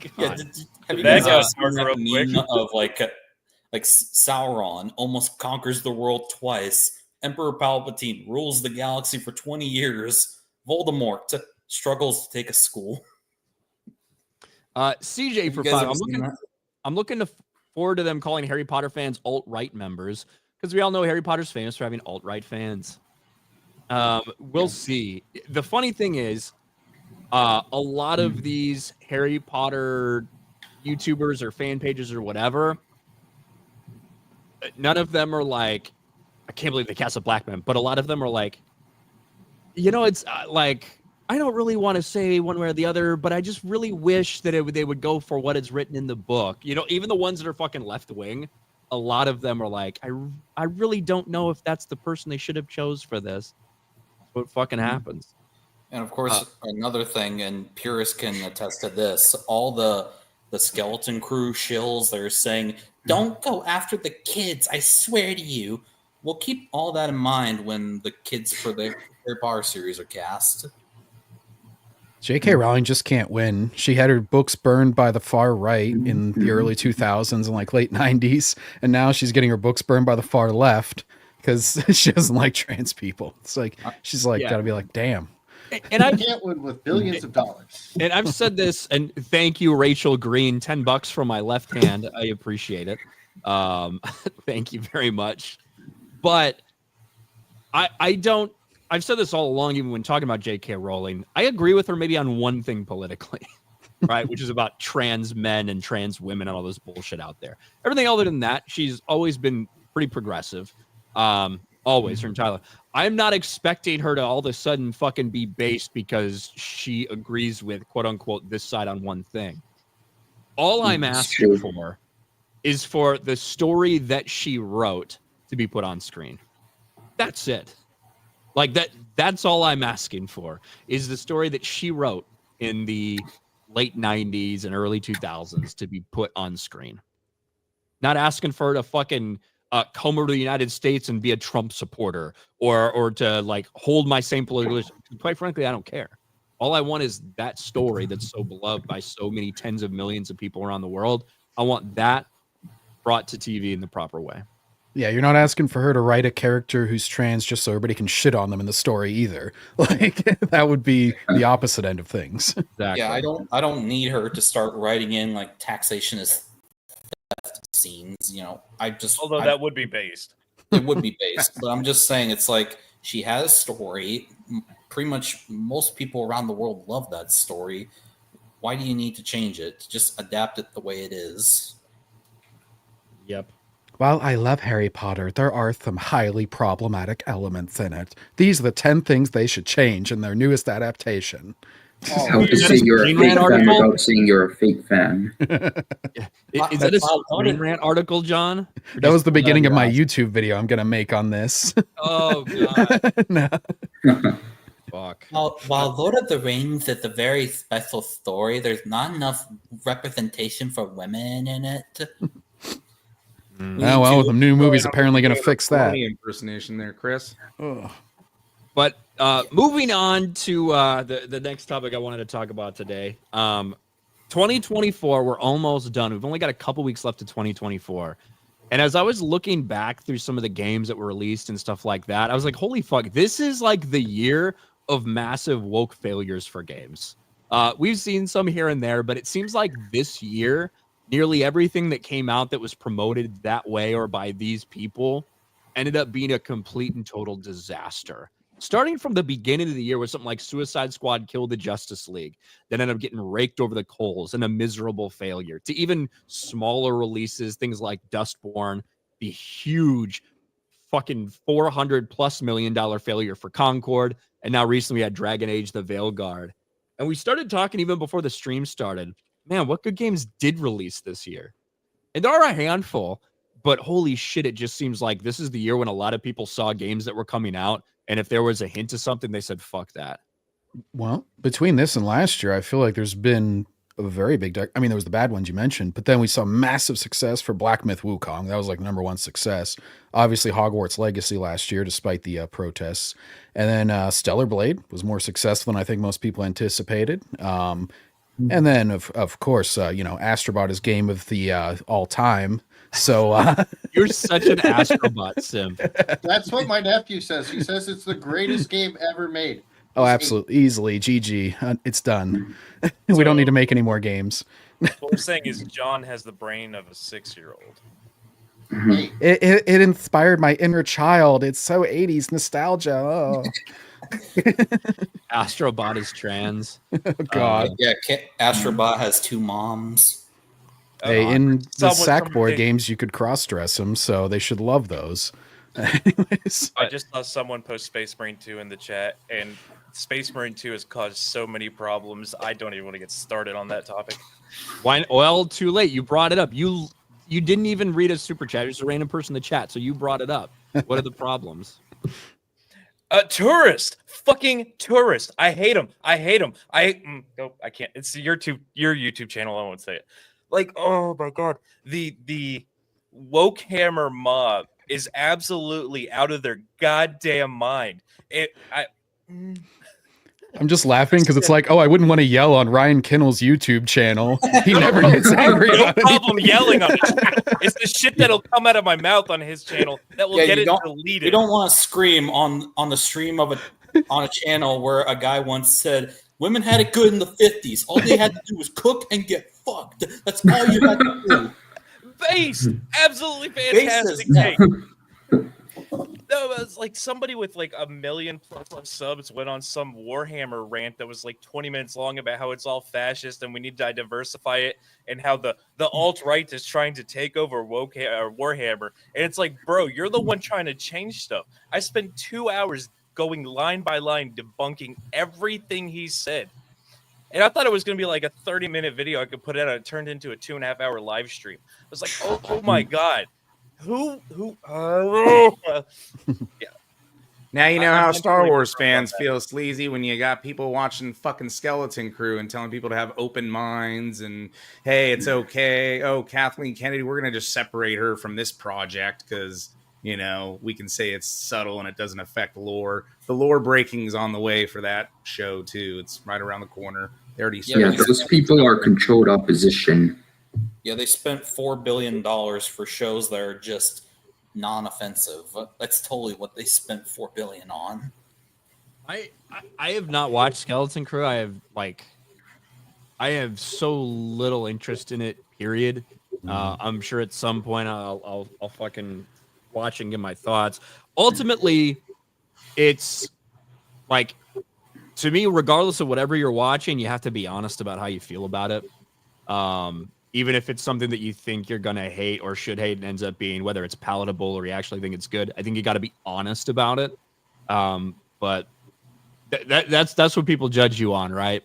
Yeah, God. have you That guys got seen dark that real meme quick. of like Sauron almost conquers the world twice. Emperor Palpatine rules the galaxy for 20 years. Voldemort struggles to take a school. CJ Have for you guys 5. ever seen that? I'm looking forward to them calling Harry Potter fans alt-right members, because we all know Harry Potter's famous for having alt-right fans. We'll see. The funny thing is, a lot of these Harry Potter YouTubers or fan pages or whatever, none of them are like, I can't believe they cast a black man, but a lot of them are like, it's like, I don't really want to say one way or the other, but I just really wish that they would go for what is written in the book. Even the ones that are fucking left wing, a lot of them are like, I really don't know if that's the person they should have chose for this. That's what fucking happens. And of course, another thing, and purists can attest to this, all the skeleton crew shills, they're saying, don't go after the kids, I swear to you. We'll keep all that in mind when the kids for the Harry Potter series are cast. J.K. Rowling just can't win. She had her books burned by the far right in the early 2000s and like late 90s, and now she's getting her books burned by the far left because she doesn't like trans people. It's like she's like Yeah. got to be like, damn. And I Can't win with billions of dollars. and I've said this, and thank you, Rachel Green, $10 from my left hand. I appreciate it. Thank you very much. But I've said this all along, even when talking about J.K. Rowling. I agree with her maybe on one thing politically, right? Which is about trans men and trans women and all this bullshit out there. Everything other than that, she's always been pretty progressive. Always, her entire life. I'm not expecting her to all of a sudden fucking be based because she agrees with quote unquote this side on one thing. All I'm asking for is for the story that she wrote to be put on screen. That's it. Like that's all I'm asking for is the story that she wrote in the late 90s and early 2000s to be put on screen. Not asking for her to fucking come over to the United States and be a Trump supporter or to like hold my same political. Quite frankly, I don't care. All I want is that story that's so beloved by so many tens of millions of people around the world. I want that brought to TV in the proper way. Yeah, you're not asking for her to write a character who's trans just so everybody can shit on them in the story either. Like that would be the opposite end of things. Exactly. Yeah, I don't need her to start writing in like taxation is theft scenes. Although that would be based. It would be based, but I'm just saying it's like she has a story. Pretty much most people around the world love that story. Why do you need to change it? Just adapt it the way it is. Yep. While I love Harry Potter, there are some highly problematic elements in it. These are the 10 things they should change in their newest adaptation. How to say you're a Green fake Rant fan article? without saying you're a fake fan. Is that a Green Rant article, John? Or That was just the pulling out of beginning of your my ass? YouTube video I'm going to make on this. Oh, God. No. Fuck. While Lord of the Rings is a very special story, there's not enough representation for women in it. Oh, well, the new movie's apparently going to fix that. Impersonation there, Chris. Ugh. But moving on to the next topic I wanted to talk about today. 2024, we're almost done. We've only got a couple weeks left to 2024. And as I was looking back through some of the games that were released and stuff like that, I was like, holy fuck, this is like the year of massive woke failures for games. We've seen some here and there, but it seems like this year, nearly everything that came out that was promoted that way or by these people ended up being a complete and total disaster. Starting from the beginning of the year with something like Suicide Squad killed the Justice League, that ended up getting raked over the coals and a miserable failure, to even smaller releases, things like Dustborn, the huge fucking $400+ million failure for Concord, and now recently we had Dragon Age the Veilguard. And we started talking even before the stream started, man, what good games did release this year? And there are a handful, But holy shit, it just seems like this is the year when a lot of people saw games that were coming out, and if there was a hint of something, they said, fuck that. Well, between this and last year, I feel like there's been a very big I mean, there was the bad ones you mentioned, but then we saw massive success for Black Myth Wukong. That was like #1 success. Obviously, Hogwarts Legacy last year, despite the protests. And then Stellar Blade was more successful than I think most people anticipated. And then, of course, Astrobot is game of the all time. So you're such an Astrobot simp. That's what my nephew says. He says it's the greatest game ever made. Oh, absolutely. Easily. GG. It's done. We don't need to make any more games. What we're saying is John has the brain of a 6-year-old. Hey. It inspired my inner child. It's so 80s nostalgia. Oh. Astrobot is trans. Oh, God. Astrobot has 2 moms. Hey, in the Someone Sackboy games, you could cross-dress them, so they should love those. Anyways. I just saw someone post Space Marine 2 in the chat, and Space Marine 2 has caused so many problems. I don't even want to get started on that topic. Why? Well, too late. You brought it up. You didn't even read a super chat. You're just a random person in the chat, so you brought it up. What are the problems? Tourist, fucking tourist. I hate him. Nope, I can't. It's your YouTube channel. I won't say it. Like, oh my god, the woke hammer mob is absolutely out of their goddamn mind. I'm just laughing because it's like, oh, I wouldn't want to yell on Ryan Kinel's YouTube channel. He never gets angry. No problem yelling on his channel. It's the shit that'll come out of my mouth on his channel that will get it deleted. You don't want to scream on the stream of on a channel where a guy once said women had it good in the 50s. All they had to do was cook and get fucked. That's all you had to do. Base, absolutely fantastic take. No, it was like somebody with like 1 million plus subs went on some Warhammer rant that was like 20 minutes long about how it's all fascist and we need to diversify it, and how the alt-right is trying to take over Warhammer. And it's like, bro, you're the one trying to change stuff. I spent 2 hours going line by line debunking everything he said. And I thought it was going to be like a 30-minute video I could put out. It turned into a 2.5-hour live stream. I was like, oh my God. Who yeah. Now you know how Star Wars fans feel sleazy when you got people watching fucking Skeleton Crew and telling people to have open minds and, hey, it's okay. Oh, Kathleen Kennedy, we're going to just separate her from this project because, you know, we can say it's subtle and it doesn't affect lore. The lore breaking is on the way for that show, too. It's right around the corner. They already started. Yeah, those people are controlled opposition. Yeah, they spent $4 billion for shows that are just non-offensive. That's totally what they spent $4 billion on. I have not watched Skeleton Crew. I have so little interest in it. Period. I'm sure at some point I'll fucking watch and give my thoughts. Ultimately, it's like, to me, regardless of whatever you're watching, you have to be honest about how you feel about it. Even if it's something that you think you're going to hate or should hate and ends up being, whether it's palatable or you actually think it's good, I think you got to be honest about it. But that's what people judge you on, right?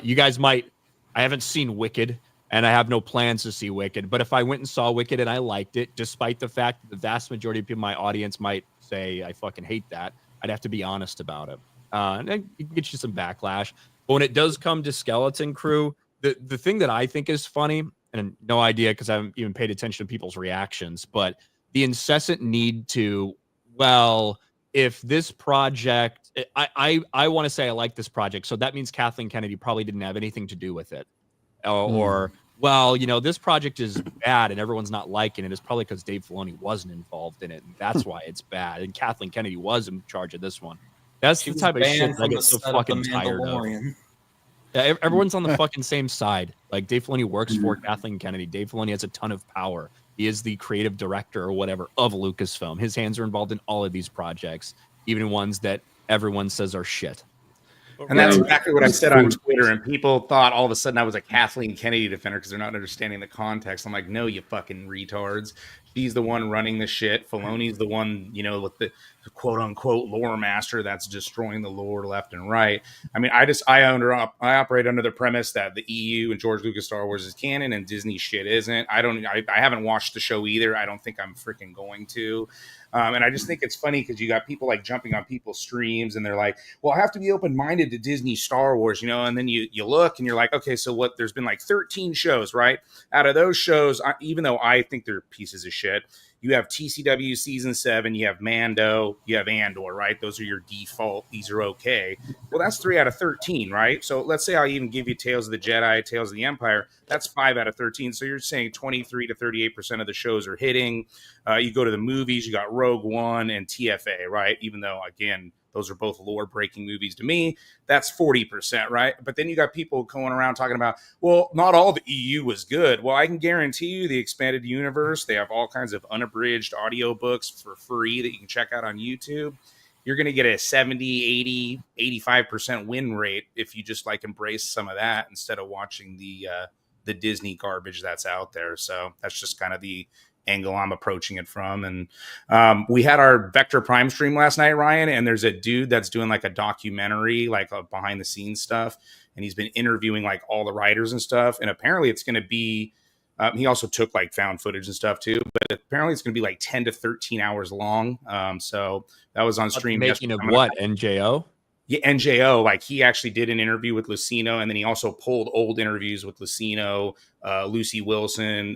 You guys might, I haven't seen Wicked and I have no plans to see Wicked, but if I went and saw Wicked and I liked it, despite the fact that the vast majority of people in my audience might say, I fucking hate that, I'd have to be honest about it. And it can get you some backlash. But when it does come to Skeleton Crew, the thing that I think is funny, and no idea because I haven't even paid attention to people's reactions, but the incessant need to, well, if this project, I want to say I like this project, so that means Kathleen Kennedy probably didn't have anything to do with it. Or well, you know, this project is bad and everyone's not liking it. It's probably because Dave Filoni wasn't involved in it, and that's why it's bad. And Kathleen Kennedy was in charge of this one. That's the type of shit I get so fucking tired of. Yeah, everyone's on the fucking same side. Like, Dave Filoni works for Kathleen Kennedy. Dave Filoni has a ton of power. He is the creative director or whatever of Lucasfilm. His hands are involved in all of these projects, even ones that everyone says are shit. And that's exactly what I said on Twitter. And people thought all of a sudden I was a Kathleen Kennedy defender because they're not understanding the context. I'm like, no, you fucking retards. He's the one running the shit. Filoni's the one, you know, with the quote unquote lore master that's destroying the lore left and right. I mean, I operate under the premise that the EU and George Lucas Star Wars is canon and Disney shit isn't. I haven't watched the show either. I don't think I'm freaking going to. And I just think it's funny because you got people like jumping on people's streams and they're like, well, I have to be open-minded to Disney Star Wars, you know, and then you look and you're like, okay, so what? There's been like 13 shows, right? Out of those shows, even though I think they're pieces of shit, you have TCW season 7, you have Mando, you have Andor, right? Those are your default. These are okay. Well, that's 3 out of 13, right? So let's say I even give you Tales of the Jedi, Tales of the Empire. That's 5 out of 13. So you're saying 23 to 38% of the shows are hitting. You go to the movies, you got Rogue One and TFA, right? Even though, again, those are both lore-breaking movies to me. That's 40%, right? But then you got people going around talking about, well, not all the EU was good. Well, I can guarantee you the expanded universe, they have all kinds of unabridged audiobooks for free that you can check out on YouTube. You're going to get a 70, 80, 85% win rate if you just like embrace some of that instead of watching the Disney garbage that's out there. So that's just kind of the angle I'm approaching it from. And we had our Vector Prime stream last night, Ryan, and there's a dude that's doing like a documentary, like behind the scenes stuff. And he's been interviewing like all the writers and stuff. And apparently it's going to be, he also took like found footage and stuff too, but apparently it's going to be like 10 to 13 hours long. So that was on stream. Making of what? NJO? Yeah, NJO, like he actually did an interview with Lucino, and then he also pulled old interviews with Lucino, Lucy Wilson,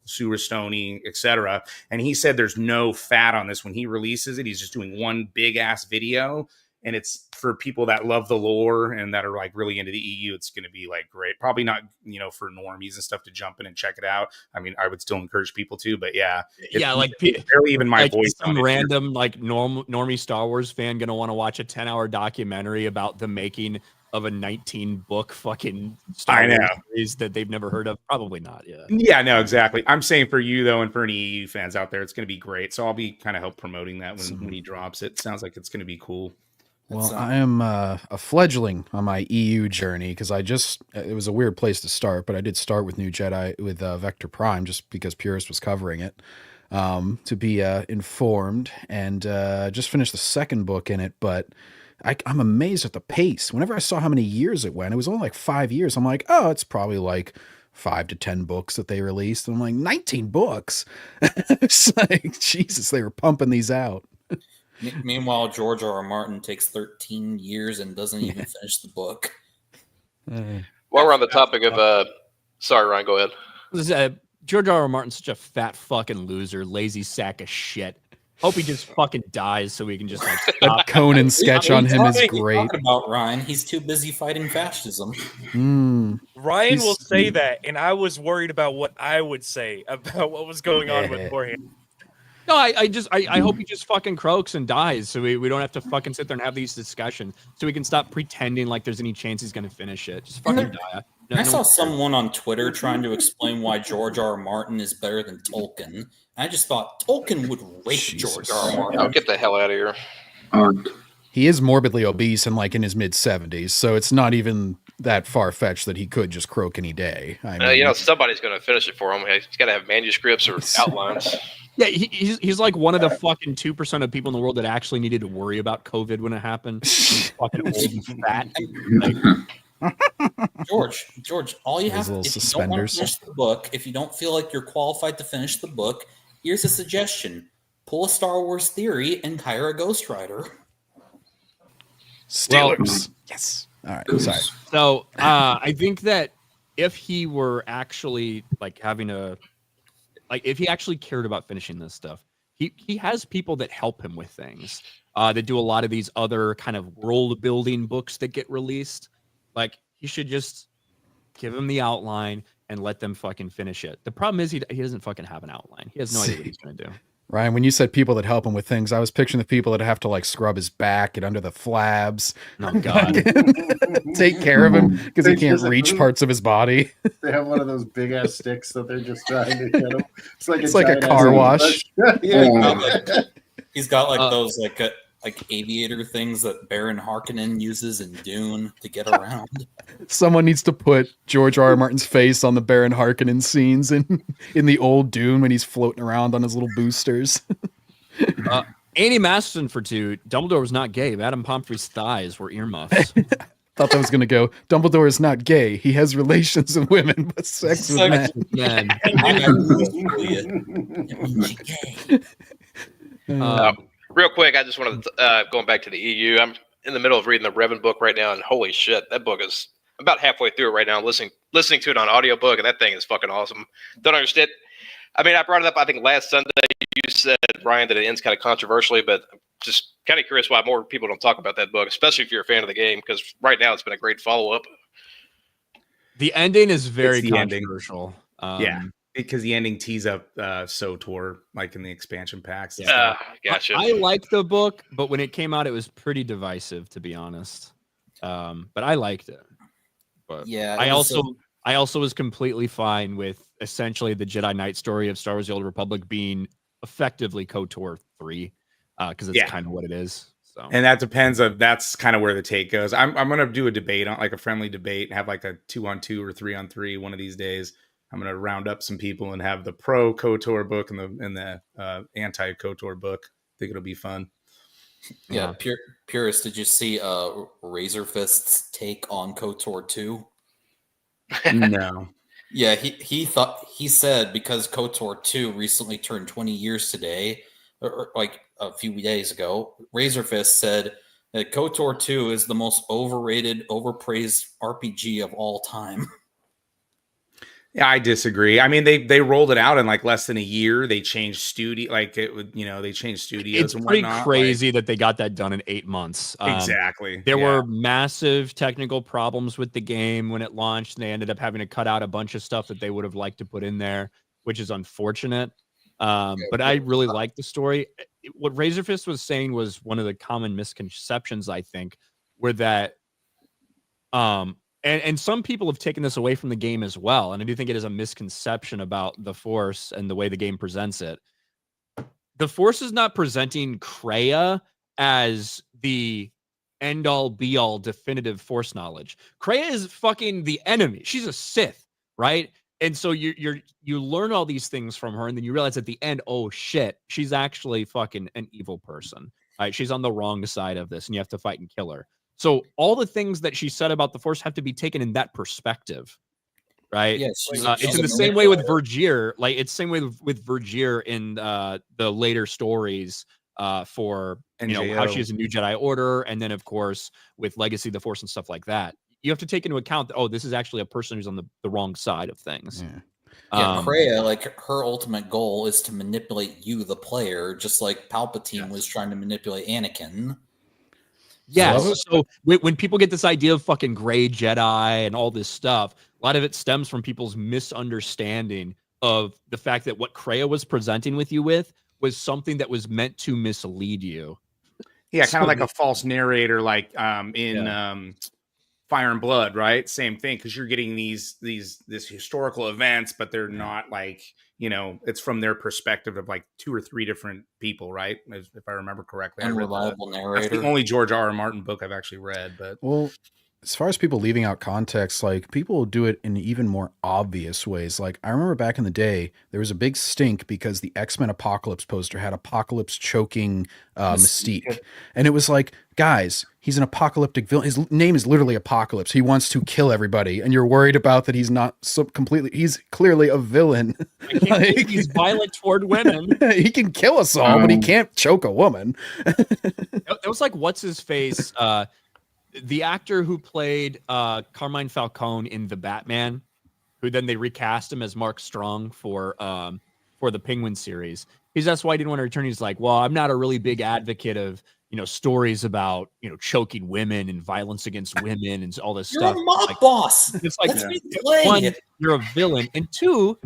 Sue Rastoni, etc. And he said there's no fat on this when he releases it. He's just doing one big ass video, and it's for people that love the lore and that are like really into the EU. It's going to be like great. Probably not, you know, for normies and stuff to jump in and check it out. I mean, I would still encourage people to, but yeah, like barely even my like voice. Some random like normie Star Wars fan gonna want to watch a 10-hour documentary about the making of a 19-book fucking Star Wars series that they've never heard of. Probably not. Yeah, no, exactly. I'm saying for you though, and for any EU fans out there, it's going to be great. So I'll be kind of help promoting that when he drops it. Sounds like it's going to be cool. Well, I am a fledgling on my EU journey because it was a weird place to start, but I did start with New Jedi with Vector Prime just because Purist was covering it to be informed, and just finished the second book in it. But I'm amazed at the pace. Whenever I saw how many years it went, it was only like 5 years. I'm like, oh, it's probably like 5 to 10 books that they released. And I'm like, 19 books. It's like, Jesus, they were pumping these out. Meanwhile, George R.R. Martin takes 13 years and doesn't even finish the book. While we're on the topic of, sorry, Ryan, go ahead. George R.R. Martin's such a fat fucking loser, lazy sack of shit. Hope he just fucking dies so we can just like stop. Conan sketch on him is great. About Ryan, he's too busy fighting fascism. Ryan will say that, and I was worried about what I would say about what was going on beforehand. No, I hope he just fucking croaks and dies so we don't have to fucking sit there and have these discussions so we can stop pretending like there's any chance he's going to finish it. Just fucking die. I saw someone on Twitter trying to explain why George R. R. Martin is better than Tolkien. I just thought Tolkien would rape George R. R. Martin. I'll get the hell out of here. He is morbidly obese and like in his mid-70s, so it's not even that far-fetched that he could just croak any day. I mean, you know, somebody's going to finish it for him. He's got to have manuscripts or outlines. Yeah, he's like one of the fucking 2% of people in the world that actually needed to worry about COVID when it happened. He's fucking old and fat. Like, George, all you have to, if you don't want to finish the book, if you don't feel like you're qualified to finish the book, here's a suggestion. Pull a Star Wars theory and hire a ghostwriter. Steelers. Yes. All right. Sorry. So I think that if he were actually like having if he actually cared about finishing this stuff, he has people that help him with things that do a lot of these other kind of world building books that get released. Like he should just give him the outline and let them fucking finish it. The problem is he doesn't fucking have an outline. He has no idea what he's going to do. Ryan, when you said people that help him with things, I was picturing the people that have to like scrub his back, get under the flabs. Oh God. Take care of him because he can't reach parts of his body. They have one of those big ass sticks that they're just trying to get him. It's like a car wash. He's got like those like aviator things that Baron Harkonnen uses in Dune to get around. Someone needs to put George R. R. Martin's face on the Baron Harkonnen scenes in the old Dune when he's floating around on his little boosters. Annie Masterson for 2. Dumbledore was not gay. Madame Pomfrey's thighs were earmuffs. Thought that was going to go, Dumbledore is not gay. He has relations with women, but sex with men. Man. Real quick, I just wanted to, going back to the EU, I'm in the middle of reading the Revan book right now, and holy shit, that book is I'm about halfway through it right now, listening to it on audiobook, and that thing is fucking awesome. Don't understand. I mean, I brought it up, I think, last Sunday. You said, Brian, that it ends kind of controversially, but just kind of curious why more people don't talk about that book, especially if you're a fan of the game, because right now it's been a great follow-up. The ending is very It's the ending. controversial. Yeah, because the ending tees up SOTOR, like in the expansion packs. and Yeah, stuff. gotcha. I like the book, but when it came out, it was pretty divisive, to be honest. But I liked it. But Yeah, I also was completely fine with essentially the Jedi Knight story of Star Wars: The Old Republic being effectively KOTOR 3, because it's kind of what it is. So, And that depends of that's kind of where the take goes. I'm gonna do a debate on like a friendly debate and have like a 2-on-2 or 3-on-3 one of these days. I'm gonna round up some people and have the pro KOTOR book and the anti KOTOR book. I think it'll be fun. Yeah, Purist, did you see Razor Fist's take on KOTOR 2? No. Yeah, he said because KOTOR 2 recently turned 20 years today, or like a few days ago, Razor Fist said that KOTOR 2 is the most overrated, overpraised RPG of all time. Yeah, I disagree. I mean, they rolled it out in like less than a year. They changed they changed studios. it's and pretty whatnot. crazy that they got that done in 8 months. Exactly. There Yeah. were massive technical problems with the game when it launched, and they ended up having to cut out a bunch of stuff that they would have liked to put in there, which is unfortunate. But I really like the story. What Razor Fist was saying was one of the common misconceptions, I think, were that and some people have taken this away from the game as well. And I do think it is a misconception about the Force and the way the game presents it. The Force is not presenting Kreia as the end-all, be-all, definitive Force knowledge. Kreia is fucking the enemy. She's a Sith, right? And so you learn all these things from her, and then you realize at the end, oh shit, she's actually fucking an evil person. Right? She's on the wrong side of this, and you have to fight and kill her. So all the things that she said about the Force have to be taken in that perspective, right? Yes, It's in the same way with Vergier. Like it's the same way with Vergier in the later stories for how she is a new Jedi Order, and then of course with Legacy of the Force and stuff like that. You have to take into account that this is actually a person who's on the wrong side of things. Yeah, Kreia, like her ultimate goal is to manipulate you, the player, just like Palpatine was trying to manipulate Anakin. Yeah, so when people get this idea of fucking gray Jedi and all this stuff, a lot of it stems from people's misunderstanding of the fact that what Kreia was presenting with you with was something that was meant to mislead you. Yeah, kind of like a false narrator, like in Fire and Blood, right? Same thing, because you're getting these historical events, but they're not like, it's from their perspective of like 2 or 3 different people, right? If I remember correctly. Unreliable narrator. That's the only George R. R. Martin book I've actually read. But as far as people leaving out context, like people do it in even more obvious ways. Like I remember back in the day, there was a big stink because the X-Men Apocalypse poster had Apocalypse choking Mystique. And it was like, guys, he's an apocalyptic villain. His name is literally Apocalypse. He wants to kill everybody. And you're worried about that he's not he's clearly a villain. He's violent toward women. He can kill us all, but he can't choke a woman. That was like, what's his face? The actor who played Carmine Falcone in The Batman, who then they recast him as Mark Strong for the Penguin series. That's why he didn't want to return. He's like, well, I'm not a really big advocate of stories about choking women and violence against women and all this stuff. You're a mob boss. It's like, one, you're a villain, and 2,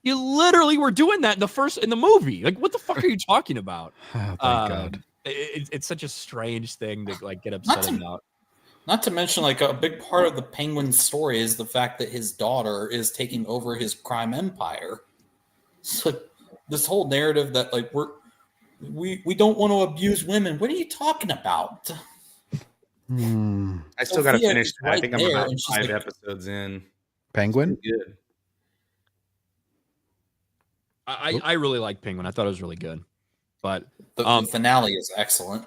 you literally were doing that in the movie. Like, what the fuck are you talking about? Oh, thank God. It's such a strange thing to like get upset about. Not to mention, like, a big part of the Penguin story is the fact that his daughter is taking over his crime empire. So this whole narrative that like we don't want to abuse women. What are you talking about? I still got to Sophia finish is that. I right think I'm there, about and she's 5 like- episodes in. Penguin? Good. I really like Penguin. I thought it was really good. But The finale is excellent.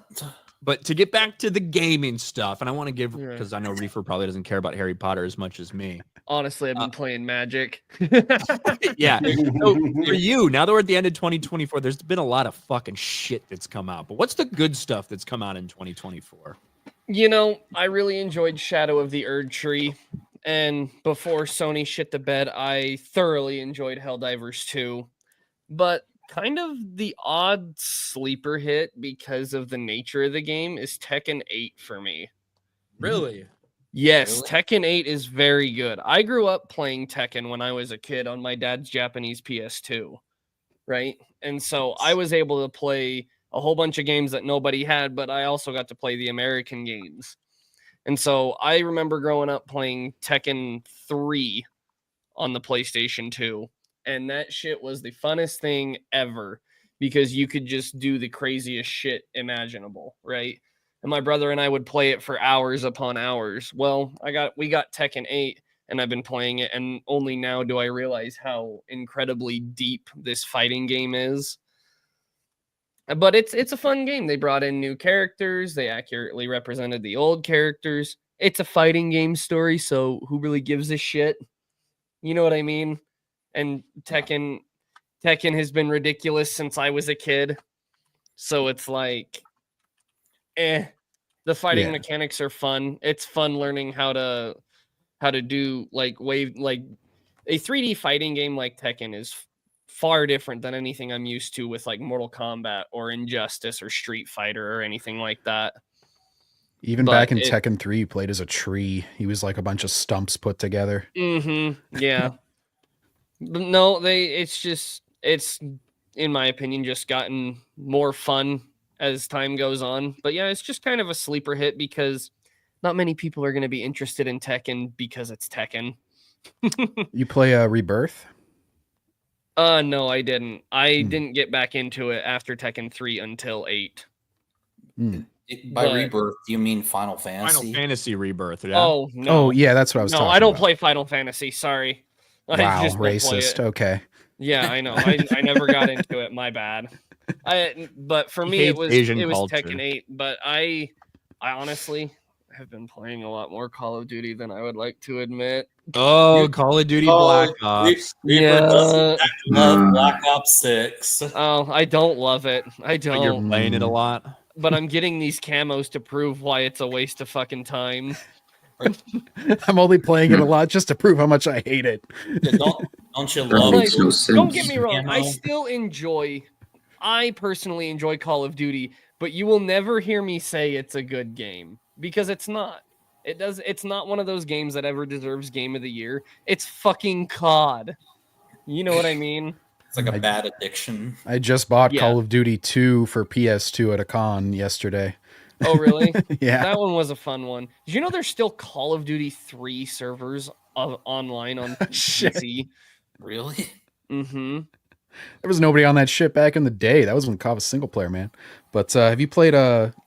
But to get back to the gaming stuff, and I want to give, Yeah. because I know Reefer probably doesn't care about Harry Potter as much as me. Honestly, I've been playing Magic. Yeah. So for you, now that we're at the end of 2024, there's been a lot of fucking shit that's come out. But what's the good stuff that's come out in 2024? You know, I really enjoyed Shadow of the Erd Tree. And before Sony shit the bed, I thoroughly enjoyed Helldivers 2. But kind of the odd sleeper hit because of the nature of the game is Tekken 8 for me. Really? Yes, Really? Tekken 8 is very good. I grew up playing Tekken when I was a kid on my dad's Japanese PS2, right? And so I was able to play a whole bunch of games that nobody had, but I also got to play the American games. And so I remember growing up playing Tekken 3 on the PlayStation 2. And that shit was the funnest thing ever because you could just do the craziest shit imaginable, right? And my brother and I would play it for hours upon hours. Well, we got Tekken 8 and I've been playing it, and only now do I realize how incredibly deep this fighting game is. But it's a fun game. They brought in new characters, they accurately represented the old characters. It's a fighting game story, so who really gives a shit? You know what I mean? And Tekken has been ridiculous since I was a kid. So it's like, the fighting Yeah. mechanics are fun. It's fun learning how to do like a 3D fighting game like Tekken is far different than anything I'm used to with like Mortal Kombat or Injustice or Street Fighter or anything like that. Even But back in it- Tekken 3, he played as a tree. He was like a bunch of stumps put together. Yeah. But no, it's in my opinion just gotten more fun as time goes on. But yeah, it's just kind of a sleeper hit because not many people are going to be interested in Tekken because it's Tekken. You play Rebirth? No, I didn't. I Hmm. didn't get back into it after Tekken 3 until 8. Hmm. By But- Rebirth, do you mean Final Final Fantasy? Fantasy Rebirth. Yeah. Oh, no. Oh, yeah, that's what I was No, talking I don't about. play Final Fantasy. Sorry. I Wow, just don't play racist. it. Okay. Yeah, I know. I never got into it. My bad. But for He me, it hates was Asian Tekken culture. 8. But I honestly have been playing a lot more Call of Duty than I would like to admit. Oh, Call of Duty Black Ops. Reaper doesn't Yeah. love Black Ops 6. Oh, I don't love it. I But you're don't. playing it a lot. But I'm getting these camos to prove why it's a waste of fucking time. I'm only playing it a lot just to prove how much I hate it. Yeah, don't you That love makes no Don't sense. get me wrong. I Camo? still I personally enjoy Call of Duty, but you will never hear me say it's a good game because it's not. It's not one of those games that ever deserves Game of the Year. It's fucking COD. You know what I mean? It's like a bad addiction. I just bought Yeah. Call of Duty 2 for PS2 at a con yesterday. Oh, really? Yeah. That one was a fun one. Did you know there's still Call of Duty 3 servers online on Shit. PC? Really? Mm-hmm. There was nobody on that shit back in the day. That was when COD was single player, man. But have you played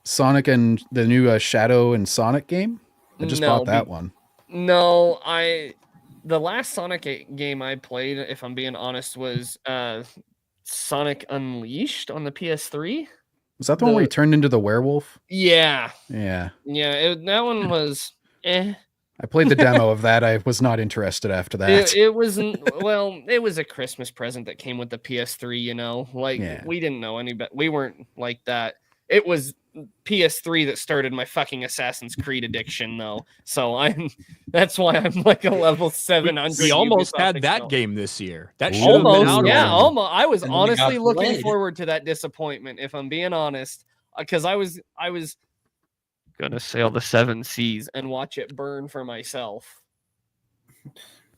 Sonic and the new Shadow and Sonic game? I just No, bought that one. No, the last Sonic game I played, if I'm being honest, was Sonic Unleashed on the PS3. Was that the one where you turned into the werewolf? Yeah, Yeah. that one was. I played the demo of that. I was not interested after that. It wasn't. Well, it was a Christmas present that came with the PS3. You know, like Yeah. we didn't know any better. We weren't like that. It was PS3 that started my fucking Assassin's Creed addiction, though. So that's why I'm like a level 700. We almost Ubisoft had that account. game this year. That should have been Almost, out yeah, already. almost. I was And then we got honestly looking delayed. forward to that disappointment, if I'm being honest, because I was gonna sail the 7 seas and watch it burn for myself.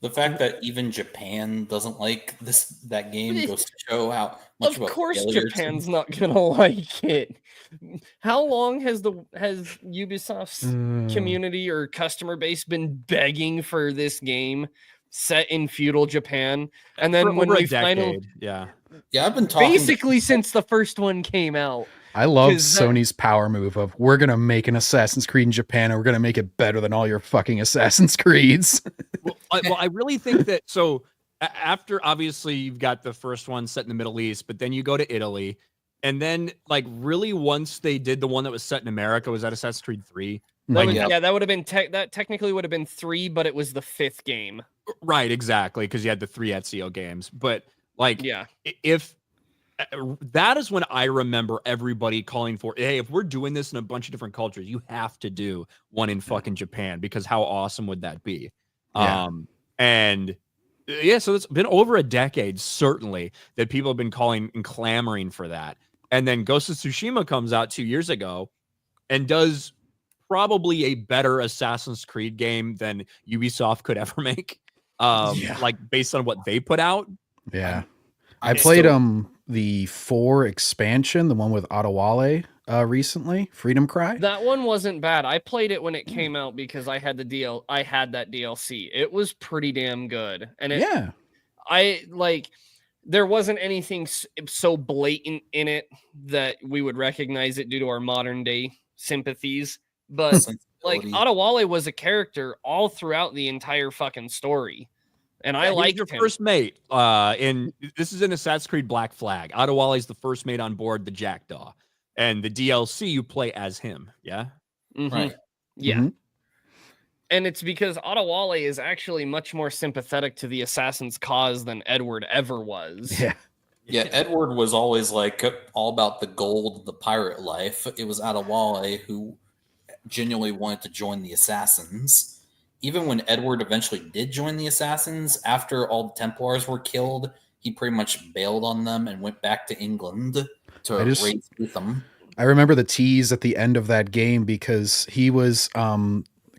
The fact that even Japan doesn't like that game goes to show how much Of a course, failure it's Japan's not gonna like it. How long has Ubisoft's community or customer base been begging for this game? set in feudal Japan. And then For when over we a decade, yeah. Yeah, I've been talking basically since the first one came out. I love 'Cause that- Sony's power move of we're gonna make an Assassin's Creed in Japan and we're gonna make it better than all your fucking Assassin's Creeds. Well, I really think that so after obviously you've got the first one set in the Middle East, but then you go to Italy, and then like really once they did the one that was set in America, was that Assassin's Creed 3? That was, Yeah. yeah, that would have been that technically would have been 3, but it was the 5th game. Right, exactly, because you had the 3 Ezio games. But like, Yeah. if that is when I remember everybody calling for, hey, if we're doing this in a bunch of different cultures, you have to do one in fucking Japan, because how awesome would that be? Yeah. And yeah, so it's been over a decade, certainly, that people have been calling and clamoring for that. And then Ghost of Tsushima comes out 2 years ago and does probably a better Assassin's Creed game than Ubisoft could ever make. Like based on what they put out. Yeah. I I'm played still- the 4 expansion, the one with Adewale recently, Freedom Cry. That one wasn't bad. I played it when it came out because I had I had that DLC. It was pretty damn good. And Yeah. I like there wasn't anything so blatant in it that we would recognize it due to our modern day sympathies. But like Sensibility. Adewale was a character all throughout the entire fucking story. And I He was liked your him. first mate. In this is in Assassin's Creed Black Flag. Adewale is the first mate on board the Jackdaw, and the DLC you play as him. Yeah, Mhm. Right. Yeah. Mhm. And it's because Adewale is actually much more sympathetic to the assassin's cause than Edward ever was. Yeah. Yeah, Edward was always like all about the gold, the pirate life. It was Adewale who genuinely wanted to join the assassins. Even when Edward eventually did join the assassins, after all the Templars were killed, he pretty much bailed on them and went back to England to raise them. I remember the tease at the end of that game because he was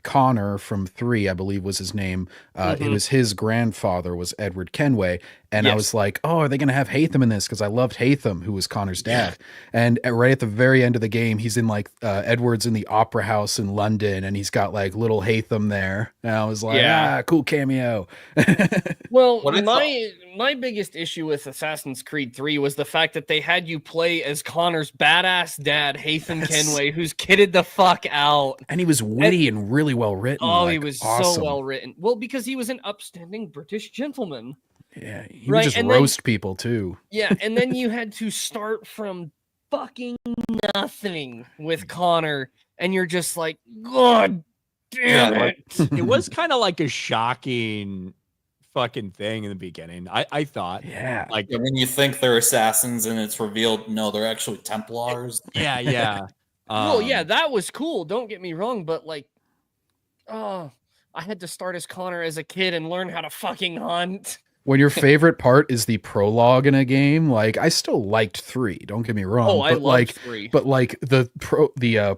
Connor from 3, I believe was his name. It was his grandfather was Edward Kenway. And I was like, oh, are they going to have Hatham in this? Because I loved Hatham, who was Connor's dad. And right at the very end of the game, he's in like Edward's in the Opera House in London, and he's got like little Hatham there. And I was like, cool cameo. Well, What I my biggest issue with Assassin's Creed 3 was the fact that they had you play as Connor's badass dad, Hatham Kenway, who's kitted the fuck out. And he was witty and really well written. Oh, he like, was awesome. so well written. Well, because he was an upstanding British gentleman. Yeah, he Right, would just and then- roast people too. Yeah, and then you had to start from fucking nothing with Connor, and you're just like, God damn Yeah, it. it was kind of like a shocking fucking thing in the beginning. I thought, Yeah. like, Yeah, when you think they're assassins and it's revealed, no, they're actually Templars. yeah. Well, yeah, that was cool. Don't get me wrong, but like, I had to start as Connor as a kid and learn how to fucking hunt. When your favorite part is the prologue in a game, like I still liked 3. Don't get me wrong. Oh, I but loved like, 3. but like the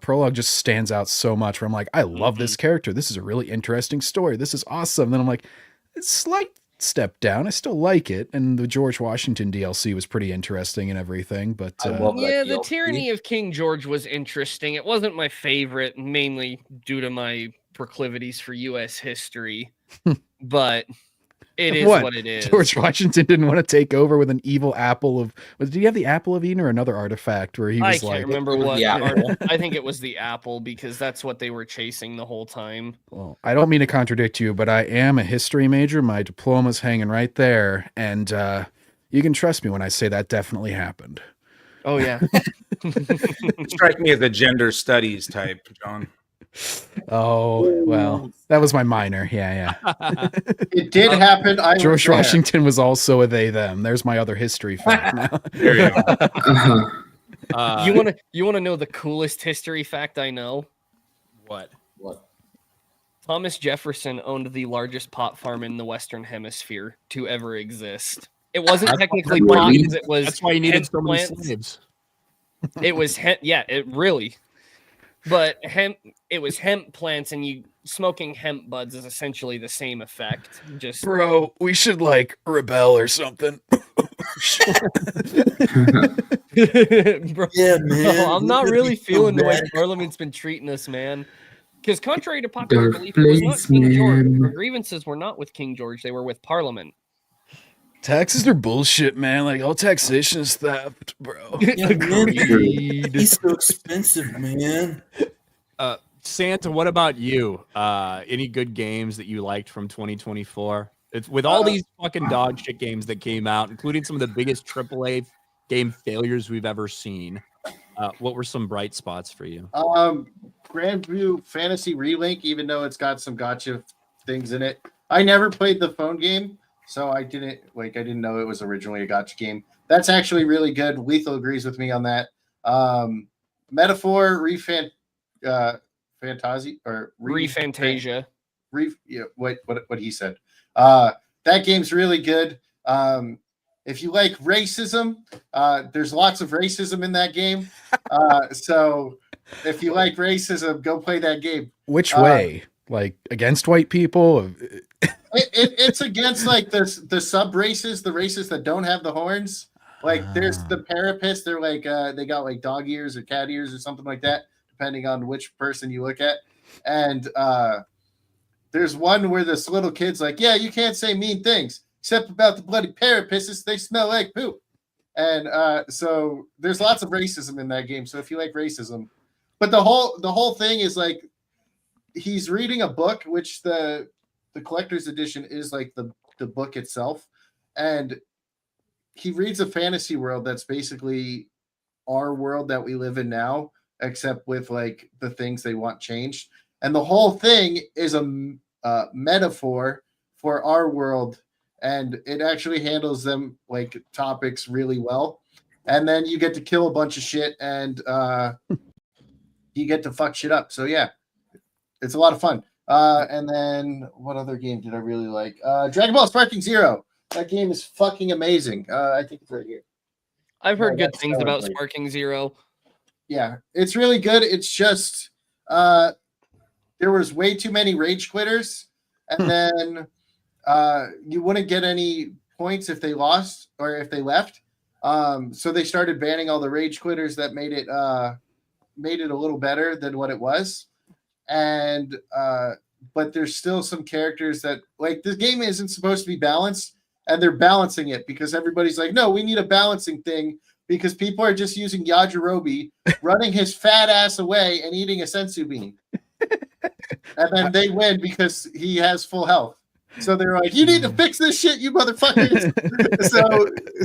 prologue just stands out so much. Where I'm like, I love this character. This is a really interesting story. This is awesome. Then I'm like, it's a slight step down. I still like it. And the George Washington DLC was pretty interesting and everything. But I love that Yeah, the DLC. tyranny of King George was interesting. It wasn't my favorite, mainly due to my proclivities for U.S. history, but it is what it is. George Washington didn't want to take over with an evil apple of. Did he have the apple of Eden or another artifact where he I was can't like? remember It was what. the apple. I think it was the apple because that's what they were chasing the whole time. Well, I don't mean to contradict you, but I am a history major. My diploma's hanging right there, and you can trust me when I say that definitely happened. Oh yeah. Strike me as a gender studies type, John. Oh well, that was my minor. Yeah. It did happen. I was George there. Washington was also a they them. There's my other history fact now. There you go. You wanna know the coolest history fact I know? what? What? Thomas Jefferson owned the largest pot farm in the Western Hemisphere to ever exist. It wasn't technically pot because it was. That's why you needed hemp so many plants. slaves. It was hemp. Yeah, it really. But hemp. It was hemp plants, and you smoking hemp buds is essentially the same effect. Just Bro, we should like rebel or something. Bro, Yeah, I'm not really feeling the way Parliament's been treating us, man. Because contrary to popular Dark belief, it was not place, King George. man. Her grievances were not with King George; they were with Parliament. Taxes are bullshit, man. Like all taxation is theft, bro. He's so expensive, man. Santa, what about you? Any good games that you liked from 2024? It's with all these fucking dog shit games that came out, including some of the biggest AAA game failures we've ever seen. What were some bright spots for you? Grand Blue Fantasy Relink, even though it's got some gotcha things in it. I never played the phone game, so I didn't know it was originally a gotcha game. That's actually really good. Lethal agrees with me on that. Metaphor Fantasia or Refantasia. What he said. That game's really good. If you like racism, there's lots of racism in that game. So if you like racism, go play that game. Which way? Like against white people? It's against like the sub races, the races that don't have the horns. Like there's the Parapets. They're like they got like dog ears or cat ears or something like that, depending on which person you look at. And there's one where this little kid's like, yeah, you can't say mean things except about the bloody Parapisses. They smell like poop. And so there's lots of racism in that game. So if you like racism, but the whole thing is like he's reading a book, which the collector's edition is like the book itself, and he reads a fantasy world that's basically our world that we live in now, except with like the things they want changed. And the whole thing is a metaphor for our world, and it actually handles them like topics really well. And then you get to kill a bunch of shit, and you get to fuck shit up. So yeah, it's a lot of fun. And then what other game did I really like? Dragon Ball Sparking Zero. That game is fucking amazing. I think it's right here. I've heard good things about Sparking Zero. Yeah, it's really good. It's just there was way too many rage quitters, and then you wouldn't get any points if they lost or if they left. So they started banning all the rage quitters. That made it a little better than what it was. And but there's still some characters that like this game isn't supposed to be balanced, and they're balancing it because everybody's like, no, we need a balancing thing because people are just using Yajirobe, running his fat ass away and eating a sensu bean. And then they win because he has full health. So they're like, you need to fix this shit, you motherfuckers.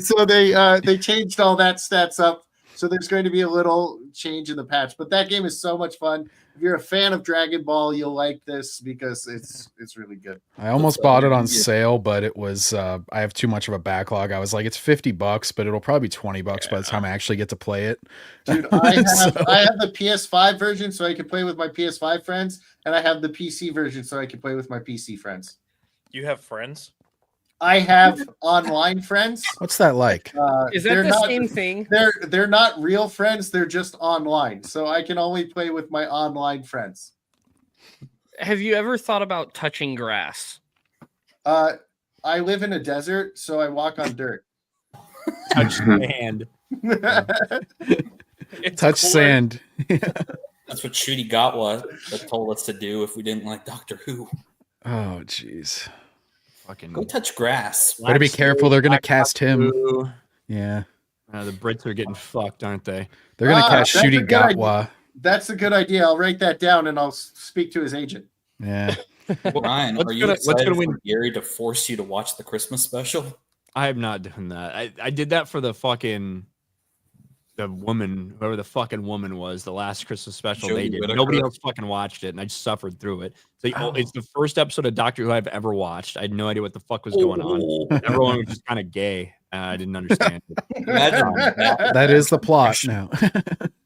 so they changed all that stats up. So there's going to be a little change in the patch. But that game is so much fun. If you're a fan of Dragon Ball, you'll like this because it's really good. I almost bought it on sale, but it was I have too much of a backlog. I was like, it's $50, but it'll probably be $20 by the time I actually get to play it. Dude, I have the PS5 version so I can play with my PS5 friends, and I have the PC version so I can play with my PC friends. You have friends? I have online friends. What's that like? Is that the same thing? They're not real friends. They're just online. So I can only play with my online friends. Have you ever thought about touching grass? I live in a desert, so I walk on dirt. Touch sand. Touch sand. That's what Shooty Gatwa told us to do if we didn't like Doctor Who. Oh, jeez. Fucking Go touch grass. Better be careful. They're going to cast him. Yeah. The Brits are getting fucked, aren't they? They're going to cast Shooty Gatwa. That's a good idea. I'll write that down and I'll speak to his agent. Yeah. Ryan, are you excited for Gary to force you to watch the Christmas special? I am not doing that. I did that for the woman, whoever the fucking woman was, the last Christmas special they did. Nobody else fucking watched it, and I just suffered through it. So it's the first episode of Doctor Who I've ever watched. I had no idea what the fuck was going on. Everyone was just kind of gay. I didn't understand it. That is the plot now.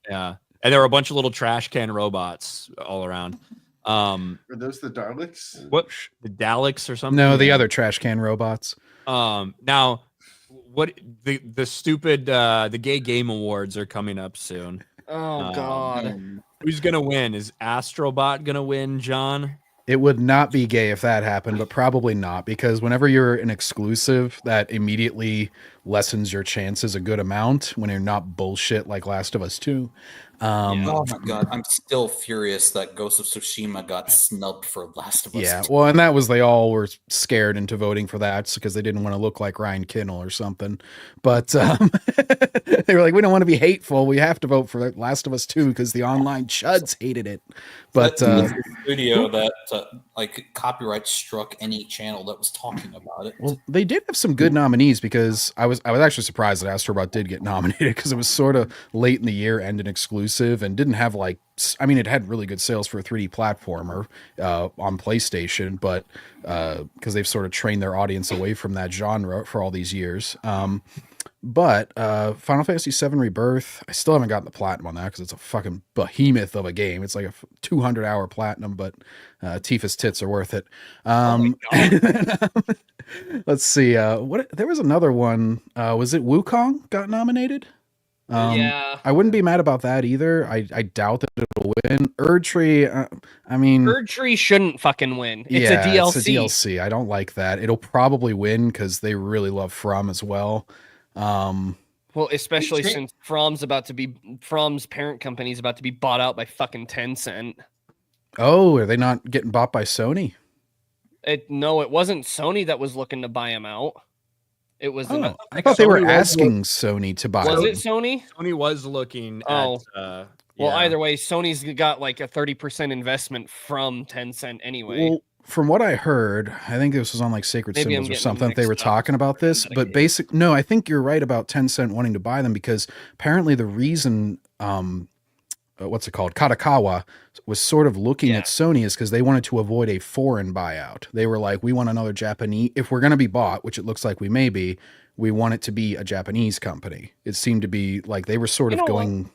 Yeah. And there were a bunch of little trash can robots all around. Are those the Daleks? What? The Daleks or something? No, the other trash can robots. Now, what the stupid the Gay Game Awards are coming up soon. Oh God. Who's gonna win? Is Astrobot gonna win, John? It would not be gay if that happened, but probably not, because whenever you're an exclusive, that immediately lessens your chances a good amount when you're not bullshit like Last of Us 2. Oh my god, I'm still furious that Ghost of Tsushima got snubbed for Last of Us. Yeah, 2. well, and that was they all were scared into voting for that because they didn't want to look like Ryan Kinel or something. But they were like, we don't want to be hateful. We have to vote for Last of Us 2 because the online chuds hated it. But That's the studio that like copyright struck any channel that was talking about it. well, they did have some good nominees because I was actually surprised that Astrobot did get nominated because it was sort of late in the year and an exclusive and didn't have like, I mean, it had really good sales for a 3D platformer on PlayStation, but because they've sort of trained their audience away from that genre for all these years. But Final Fantasy VII Rebirth, I still haven't gotten the platinum on that because it's a fucking behemoth of a game. It's like a 200-hour platinum, but Tifa's tits are worth it. Let's see. There was another one. Was it Wukong got nominated? Yeah. I wouldn't be mad about that either. I doubt that it'll win. Erdtree, I mean, Erdtree shouldn't fucking win. It's yeah, a DLC. It's a DLC. I don't like that. It'll probably win because they really love From as well. Well, especially since From's parent company is about to be bought out by fucking Tencent. Oh, are they not getting bought by Sony? No, it wasn't Sony that was looking to buy him out. It was. I thought they were asking Sony to buy. Was them. it Sony? Sony was looking. Oh, at, well, yeah. either way, Sony's got like a 30% investment from Tencent anyway. Well, from what I heard, I think this was on like Sacred Maybe Symbols I'm or something. getting They were mixed up. talking about this, but no, I think you're right about Tencent wanting to buy them because apparently the reason, what's it called, Katakawa was sort of looking at Sony is because they wanted to avoid a foreign buyout. They were like, we want another Japanese. If we're going to be bought, which it looks like we may be, we want it to be a Japanese company. It seemed to be like they were sort of going.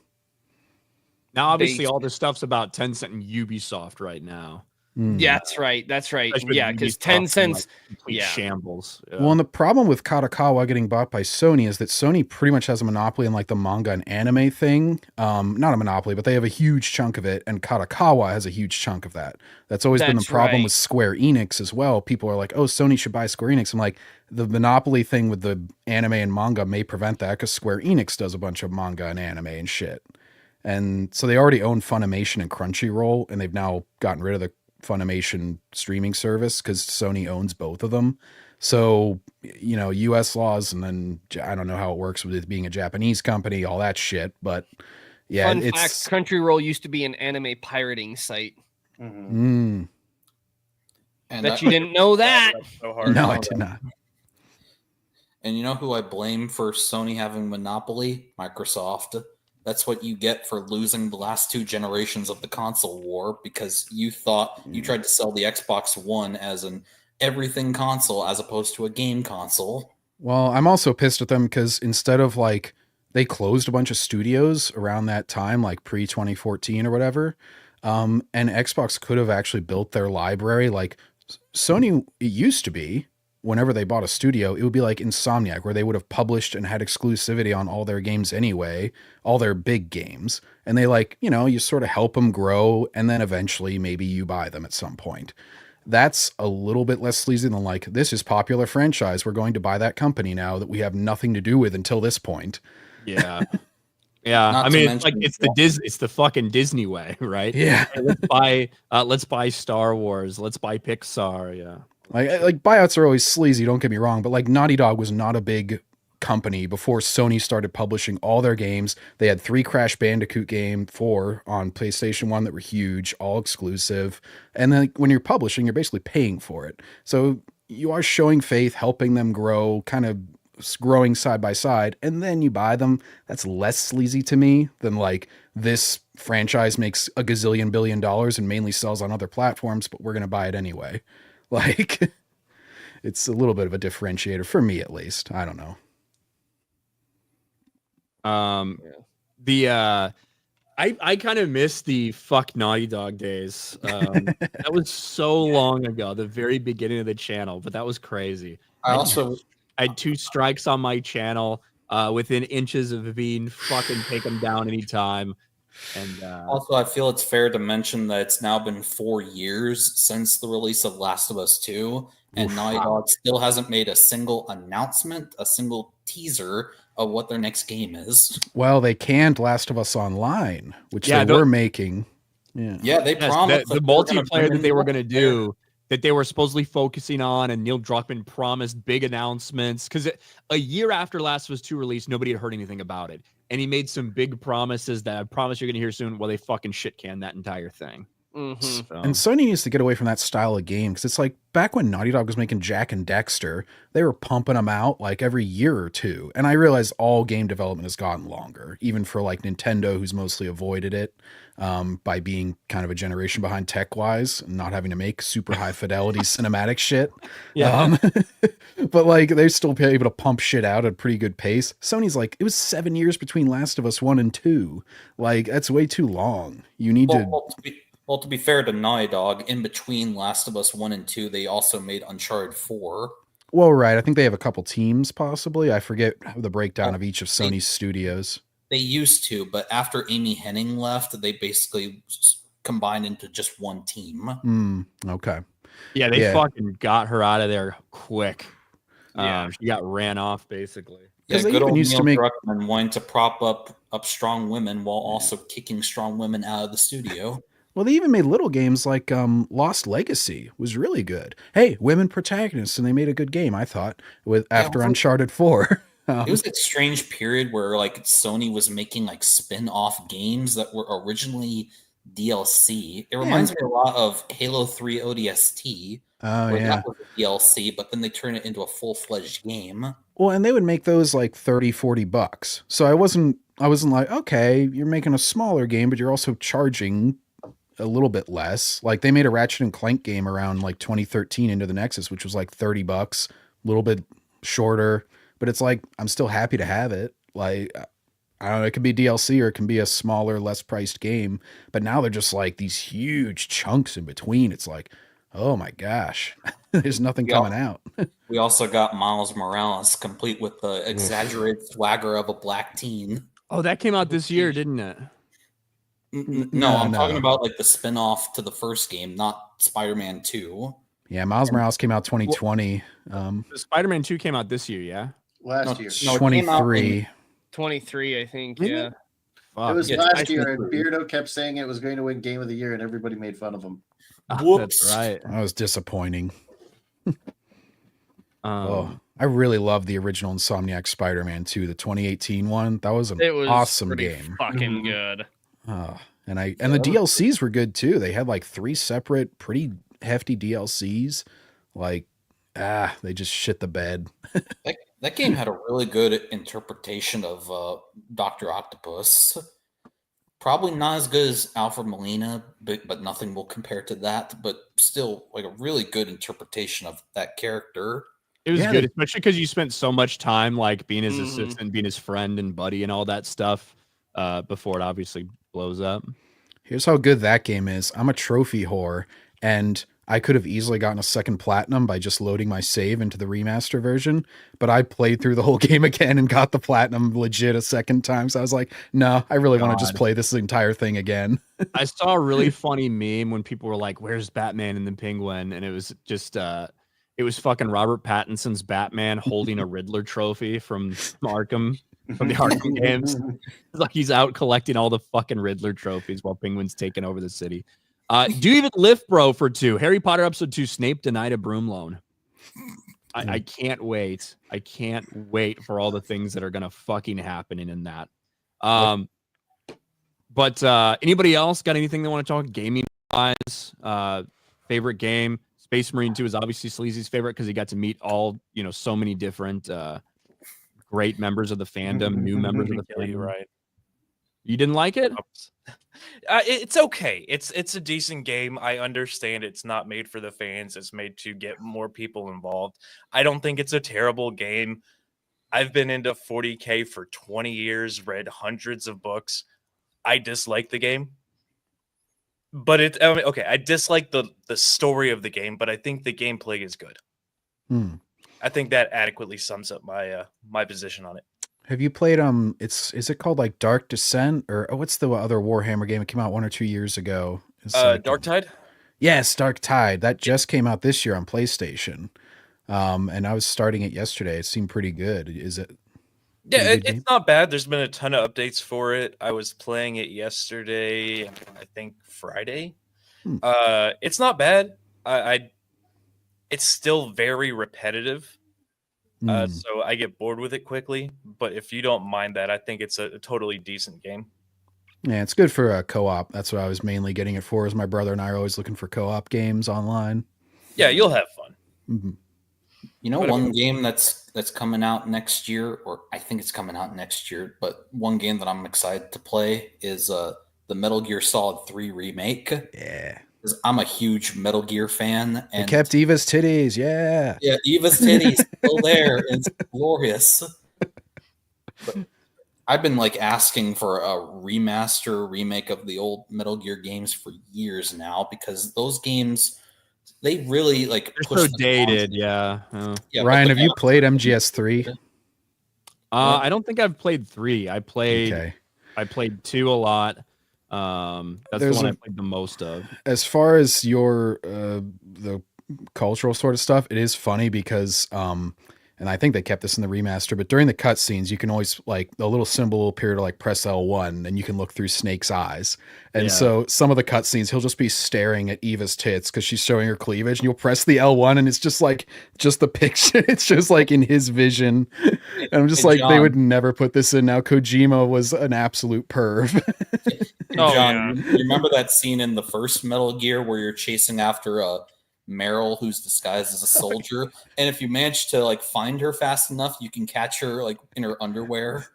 Now, obviously, all this stuff's about Tencent and Ubisoft right now. Yeah, that's right. That's right. Especially Yeah, with because Ubisoft in, Tencent's complete shambles. Yeah. Well, and the problem with Katakawa getting bought by Sony is that Sony pretty much has a monopoly in like the manga and anime thing. Not a monopoly, but they have a huge chunk of it, and Katakawa has a huge chunk of that. That's always been the problem with Square Enix as well. People are like, oh, Sony should buy Square Enix. I'm like, the monopoly thing with the anime and manga may prevent that because Square Enix does a bunch of manga and anime and shit. And so they already own Funimation and Crunchyroll, and they've now gotten rid of the Funimation streaming service because Sony owns both of them. So, you know, US laws, and then I don't know how it works with it being a Japanese company, all that shit. But yeah, fun fact, Crunchyroll used to be an anime pirating site. And Bet you didn't know that. So hard. No, I did not. And you know who I blame for Sony having monopoly? Microsoft. That's what you get for losing the last 2 generations of the console war because you thought you tried to sell the Xbox One as an everything console as opposed to a game console. Well, I'm also pissed at them because instead of like they closed a bunch of studios around that time, like pre 2014 or whatever, and Xbox could have actually built their library. Like Sony, it used to be. Whenever they bought a studio, it would be like Insomniac, where they would have published and had exclusivity on all their games anyway, all their big games. And they like, you know, you sort of help them grow, and then eventually maybe you buy them at some point. That's a little bit less sleazy than like, this is popular franchise. We're going to buy that company now that we have nothing to do with until this point. Yeah. Yeah. Not I to mean, mention- it's the fucking Disney way, right? Yeah. Hey, let's buy Star Wars. Let's buy Pixar. Yeah. Like buyouts are always sleazy, don't get me wrong, but like Naughty Dog was not a big company before Sony started publishing all their games. They had 3 Crash Bandicoot game, 4 on PlayStation 1 that were huge, all exclusive. And then when you're publishing, you're basically paying for it. So you are showing faith, helping them grow, kind of growing side by side, and then you buy them. That's less sleazy to me than like this franchise makes a gazillion billion dollars and mainly sells on other platforms, but we're going to buy it anyway. Like, it's a little bit of a differentiator for me, at least. I don't know. I kind of miss the fuck Naughty Dog days. That was so long ago, the very beginning of the channel, but that was crazy. I had 2 strikes on my channel within inches of being fucking taken down anytime. And also, I feel it's fair to mention that it's now been 4 years since the release of Last of Us 2, and Naughty Dog still hasn't made a single announcement, a single teaser of what their next game is. Well, they canned Last of Us Online, which Yeah, they were making. Yeah. Yeah, they Yes, promised the that they were gonna multiplayer bring that they in were going to multiplayer. do, that they were supposedly focusing on, and Neil Druckmann promised big announcements because a year after Last of Us 2 release, nobody had heard anything about it, and he made some big promises that I promise you're going to hear soon. Well, they fucking shit canned that entire thing. Mhm. And Sony needs to get away from that style of game because it's like back when Naughty Dog was making Jak and Dexter, they were pumping them out like every year or two. And I realize all game development has gotten longer, even for like Nintendo, who's mostly avoided it by being kind of a generation behind tech wise and not having to make super high fidelity cinematic shit. Yeah. But like they're still able to pump shit out at a pretty good pace. Sony's like, it was 7 years between Last of Us 1 and 2. Like that's way too long. You need to. Well, to be fair to Naughty Dog, in between Last of Us 1 and 2, they also made Uncharted 4. Well, right. I think they have a couple teams, possibly. I forget the breakdown of each of Sony's studios. They used to, but after Amy Hennig left, they basically combined into just one team. Okay. Yeah, they fucking got her out of there quick. Yeah. She got ran off, basically. Yeah, they good even old used Neil to make- Druckmann wanting to prop up strong women while also kicking strong women out of the studio. Well, they even made little games like Lost Legacy was really good. Hey, women protagonists, and they made a good game, I thought, after Uncharted 4. It was that strange period where like Sony was making like spin-off games that were originally DLC. It reminds me a lot of Halo 3 ODST. Oh, where yeah. that was a DLC, but then they turned it into a full-fledged game. Well, and they would make those like $30-$40. So I wasn't like, okay, you're making a smaller game, but you're also charging a little bit less. Like they made a Ratchet and Clank game around like 2013 Into the Nexus, which was like $30, a little bit shorter, but it's like, I'm still happy to have it. Like, I don't know, it could be DLC or it can be a smaller, less priced game, but now they're just like these huge chunks in between. It's like, oh my gosh, there's nothing coming out. We also got Miles Morales, complete with the exaggerated swagger of a black teen. Oh, that came out this year, didn't it? No, I'm talking about like the spin-off to the first game, not Spider-Man 2. Yeah, Miles Morales came out 2020. Spider-Man 2 came out this year, yeah? Last year. No, it came out 23. 23, I think. Didn't Yeah. it? Fuck. It was Yeah, last it's year, and actually- Beardo kept saying it was going to win Game of the Year, and everybody made fun of him. Whoops. That's right. That was disappointing. Um, I really love the original Insomniac Spider-Man 2, the 2018 one. That was an It was awesome pretty game. fucking good. And the DLCs were good too. They had like 3 separate, pretty hefty DLCs. Like, they just shit the bed. That game had a really good interpretation of Dr. Octopus. Probably not as good as Alfred Molina, but nothing will compare to that. But still, like a really good interpretation of that character. It was Yeah, good, especially because you spent so much time like being his Mhm. assistant, being his friend and buddy and all that stuff before it obviously blows up. Here's how good that game is. I'm a trophy whore, and I could have easily gotten a second platinum by just loading my save into the remaster version, but I played through the whole game again and got the platinum legit a second time. So I was like, no, I really want to just play this entire thing again. I saw a really funny meme when people were like, "Where's Batman and the Penguin?" And it was just it was fucking Robert Pattinson's Batman holding a Riddler trophy from Arkham, from the Arkham games. It's like he's out collecting all the fucking Riddler trophies while Penguin's taking over the city. Do you even lift, bro, for 2? Harry Potter episode 2, Snape denied a broom loan. I can't wait. I can't wait for all the things that are gonna fucking happen in that. But anybody else got anything they want to talk gaming wise? Favorite game? Space Marine 2 is obviously Sleazy's favorite because he got to meet all, so many different great members of the fandom, new members of the Kill you, fandom. right? You didn't like it? It's okay. It's a decent game. I understand it's not made for the fans. It's made to get more people involved. I don't think it's a terrible game. I've been into 40K for 20 years, read hundreds of books. I dislike the game. But I dislike the story of the game, but I think the gameplay is good. I think that adequately sums up my my position on it. Have you played is it called like Dark Descent or what's the other Warhammer game? It came out 1 or 2 years ago. It's like, Dark Tide? Yes, Dark Tide. That just came out this year on PlayStation. And I was starting it yesterday. It seemed pretty good. Is it? Yeah, Pretty good it's game. not bad. There's been a ton of updates for it. I was playing it yesterday, I think Friday. Hmm. It's not bad. It's still very repetitive. Hmm. So I get bored with it quickly. But if you don't mind that, I think it's a totally decent game. Yeah, it's good for a co-op. That's what I was mainly getting it for. Is my brother and I are always looking for co-op games online. Yeah, you'll have fun. Mhm. You know, But one game that's coming out next year, or I think it's coming out next year, but one game that I'm excited to play is the Metal Gear Solid 3 remake. Yeah, Because I'm a huge Metal Gear fan, they and kept Eva's titties. Yeah, yeah, Eva's titties still there. It's glorious. But I've been like asking for a remake of the old Metal Gear games for years now, because those games, they really like They're push so the dated. concept. Yeah. Yeah, but Ryan, the have you concept played is MGS3? good. I don't think I've played 3. I played Okay. 2 a lot. That's There's the one a- I played the most of. As far as your the cultural sort of stuff, it is funny because and I think they kept this in the remaster, but during the cutscenes you can always, like, the little symbol will appear to, like, press L1 and you can look through Snake's eyes. And Yeah. so some of the cutscenes he'll just be staring at Eva's tits because she's showing her cleavage, and you'll press the L1 and it's just like just the picture. It's just like in his vision. And I'm just Hey, like, they would John. never put this in now. Kojima was an absolute perv. Oh, John, you remember that scene in the first Metal Gear where you're chasing after Meryl, who's disguised as a soldier, and if you manage to like find her fast enough, you can catch her like in her underwear.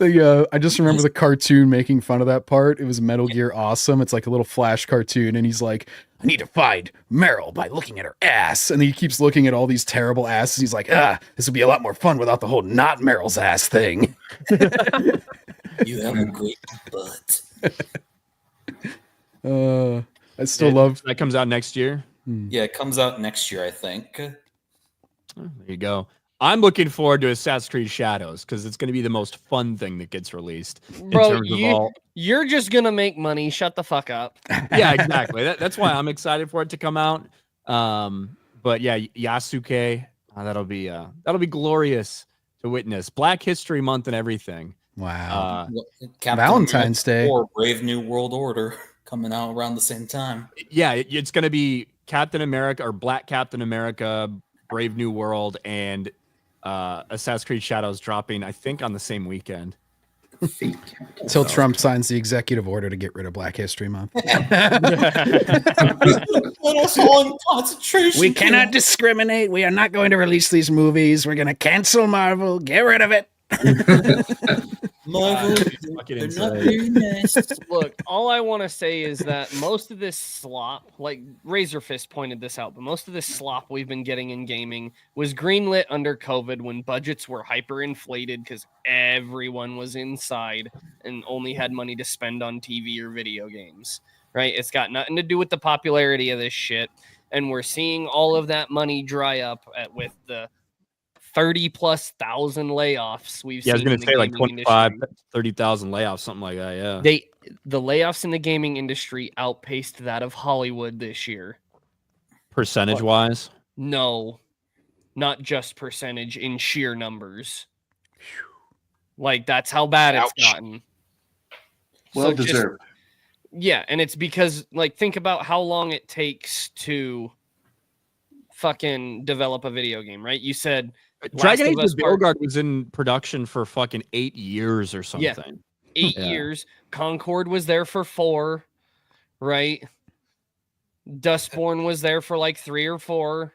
I just remember the cartoon making fun of that part. It was Metal Gear Awesome. It's like a little flash cartoon, and he's like, I need to find Meryl by looking at her ass. And he keeps looking at all these terrible asses. He's like, this would be a lot more fun without the whole not Meryl's ass thing. You have a great butt. I still love. That comes out next year. Yeah, it comes out next year, I think. Oh, there you go. I'm looking forward to Assassin's Creed Shadows because it's going to be the most fun thing that gets released. Bro, in terms of all. you're just gonna make money. Shut the fuck up. Yeah, exactly. That's why I'm excited for it to come out. But yeah, Yasuke, that'll be glorious to witness. Black History Month and everything. Wow. Captain Valentine's Day. Or Brave New World Order coming out around the same time. Yeah, it's going to be Captain America or Black Captain America, Brave New World, and Assassin's Creed Shadows dropping, I think, on the same weekend. Until Trump signs the executive order to get rid of Black History Month. Put us all in concentration We cannot camp. discriminate. We are not going to release these movies. We're going to cancel Marvel. Get rid of it. Marvel, fucking they're not insane. very nice. Look, all I want to say is that most of this slop, like Razor Fist pointed this out, but most of this slop we've been getting in gaming was greenlit under COVID when budgets were hyperinflated because everyone was inside and only had money to spend on TV or video games, right? It's got nothing to do with the popularity of this shit. And we're seeing all of that money dry up with the 30,000+ layoffs we've Yeah, I was seen. going in to the say like gaming 25, industry. 30,000 layoffs, something like that. Yeah. The layoffs in the gaming industry outpaced that of Hollywood this year. Percentage wise. No, not just percentage, in sheer numbers. Like, that's how bad it's Ouch. gotten. Well So just- deserved. Yeah, and it's because, like, think about how long it takes to fucking develop a video game, right? You said Dragon Last Age of Us of Belgard was in production for fucking 8 years or Yeah. something. 8 Yeah. years. Concord was there for 4, right? Dustborn was there for like 3 or 4.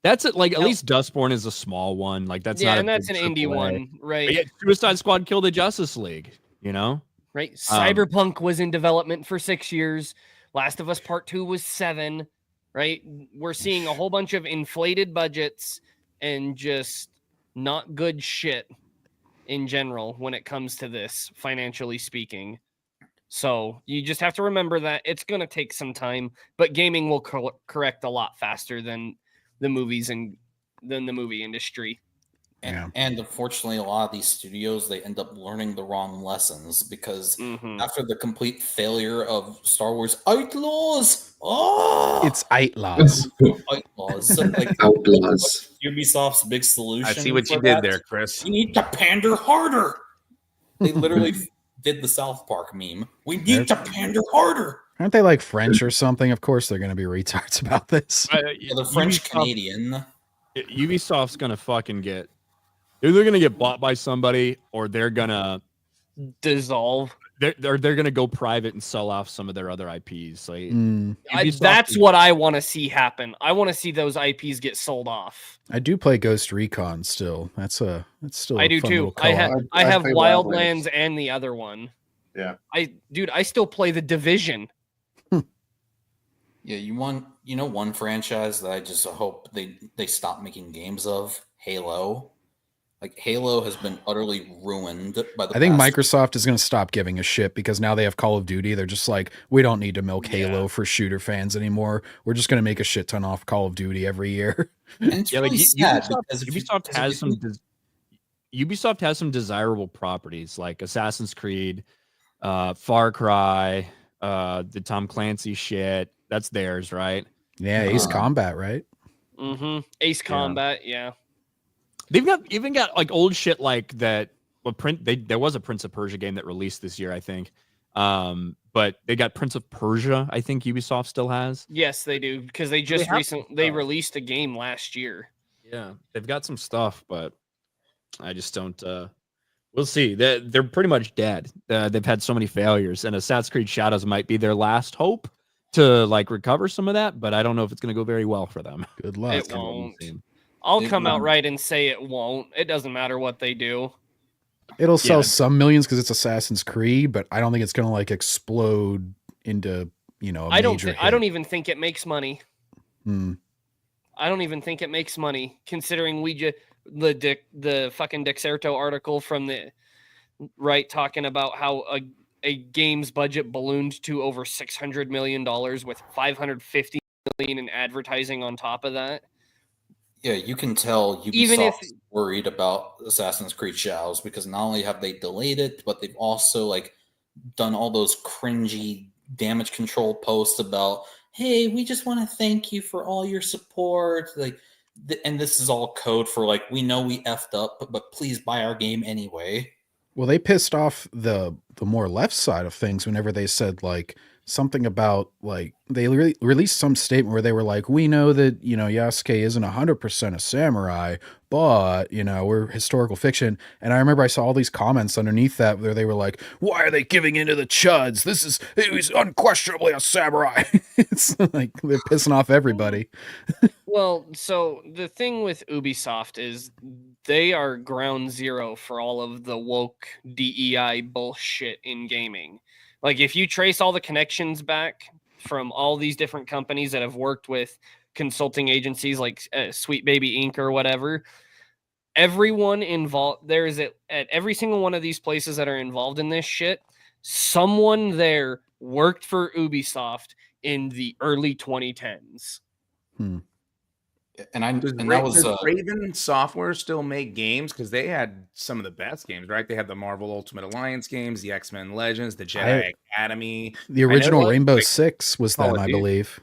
That's it. Like, at Hell- least Dustborn is a small one. Like, that's yeah, not. and a that's an big indie AAA. one, right? But yeah, Suicide Squad killed the Justice League. You know. Right? Cyberpunk was in development for 6 years. Last of Us Part 2 was 7, right? We're seeing a whole bunch of inflated budgets and just not good shit in general when it comes to this, financially speaking. So you just have to remember that it's going to take some time, but gaming will correct a lot faster than the movies and than the movie industry. And unfortunately, a lot of these studios, they end up learning the wrong lessons because after the complete failure of Star Wars Outlaws, It's Outlaws. Outlaws, like Outlaws. Ubisoft's big solution. I see what you for did that, there, Chris. We need to pander harder. They literally did the South Park meme. We need to pander harder. Aren't they like French or something? Of course they're going to be retards about this. Yeah, the French Canadian. Ubisoft's gonna fucking get. They're gonna get bought by somebody, or they're gonna dissolve. They're gonna go private and sell off some of their other IPs. Like that's what I want to see happen. I want to see those IPs get sold off. I do play Ghost Recon still. That's still. I do fun too. little I have play Wildlands and the other one. Yeah. I still play the Division. Yeah, one franchise that I just hope they stop making games of, Halo. Like Halo has been utterly ruined by the I think Microsoft is going to stop giving a shit because now they have Call of Duty. They're just like, we don't need to milk Halo for shooter fans anymore. We're just going to make a shit ton off Call of Duty every year. And it's really sad because Ubisoft has some desirable properties like Assassin's Creed, Far Cry, the Tom Clancy shit. That's theirs, right? Yeah, Ace Combat, right? Mm-hmm. Ace Combat, yeah. They've even got like old shit like that. There was a Prince of Persia game that released this year, I think. But they got Prince of Persia. I think Ubisoft still has. Yes, they do because they just recently released a game last year. Yeah, they've got some stuff, but I just don't. We'll see. They're pretty much dead. They've had so many failures, and Assassin's Creed Shadows might be their last hope to like recover some of that. But I don't know if it's going to go very well for them. Good luck. It won't. I'll come out right and say it won't. It doesn't matter what they do. It'll sell some millions because it's Assassin's Creed, but I don't think it's going to like explode into I don't even think it makes money. I don't even think it makes money considering the fucking Dexerto article from the right talking about how a game's budget ballooned to over $600 million with $550 million in advertising on top of that. Yeah, you can tell Ubisoft's worried about Assassin's Creed Shadows because not only have they delayed it, but they've also like done all those cringy damage control posts about, hey, we just want to thank you for all your support. Like, and this is all code for like, we know we effed up, but please buy our game anyway. Well, they pissed off the more left side of things whenever they said like something about like they released some statement where they were like, we know that Yasuke isn't 100% a samurai, but we're historical fiction. And I remember I saw all these comments underneath that where they were like, why are they giving into the chuds? He's unquestionably a samurai. It's like they're pissing off everybody. Well, so the thing with Ubisoft is they are ground zero for all of the woke DEI bullshit in gaming. Like if you trace all the connections back from all these different companies that have worked with consulting agencies like Sweet Baby Inc. or whatever, everyone involved, there's at every single one of these places that are involved in this shit, someone there worked for Ubisoft in the early 2010s. Does Raven Software still make games? Because they had some of the best games, right? They had the Marvel Ultimate Alliance games, the X-Men Legends, the Jedi Academy. The original Rainbow Six was them, I believe.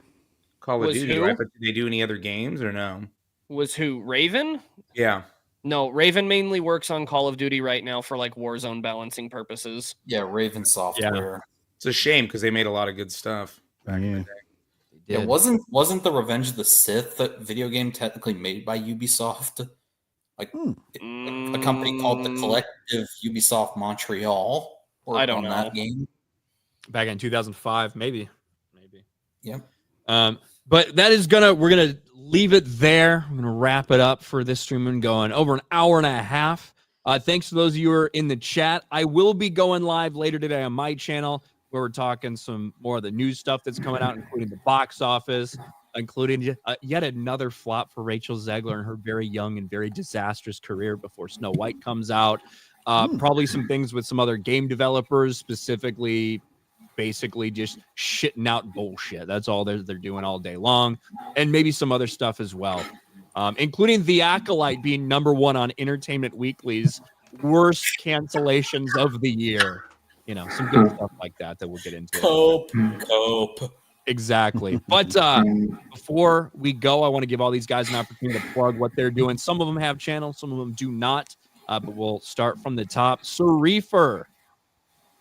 Call of Duty, right? But did they do any other games or no? Was who? Raven? Yeah. No, Raven mainly works on Call of Duty right now for like Warzone balancing purposes. Yeah, Raven Software. Yeah. It's a shame because they made a lot of good stuff back in the day. Yeah, wasn't the Revenge of the Sith video game technically made by Ubisoft? Like a company called the Collective Ubisoft Montreal. I don't know that game. Back in 2005, maybe. Yeah. But we're gonna leave it there. I'm gonna wrap it up for this stream and going over an hour and a half. Thanks to those of you who are in the chat. I will be going live later today on my channel, where we're talking some more of the news stuff that's coming out, including the box office, including yet another flop for Rachel Zegler in her very young and very disastrous career before Snow White comes out. Probably some things with some other game developers, specifically, basically just shitting out bullshit. That's all they're doing all day long, and maybe some other stuff as well. including The Acolyte being #1 on Entertainment Weekly's worst cancellations of the year. You know, some good stuff like that we'll get into. Cope. Exactly. But before we go, I want to give all these guys an opportunity to plug what they're doing. Some of them have channels, some of them do not. But we'll start from the top. So Reefer,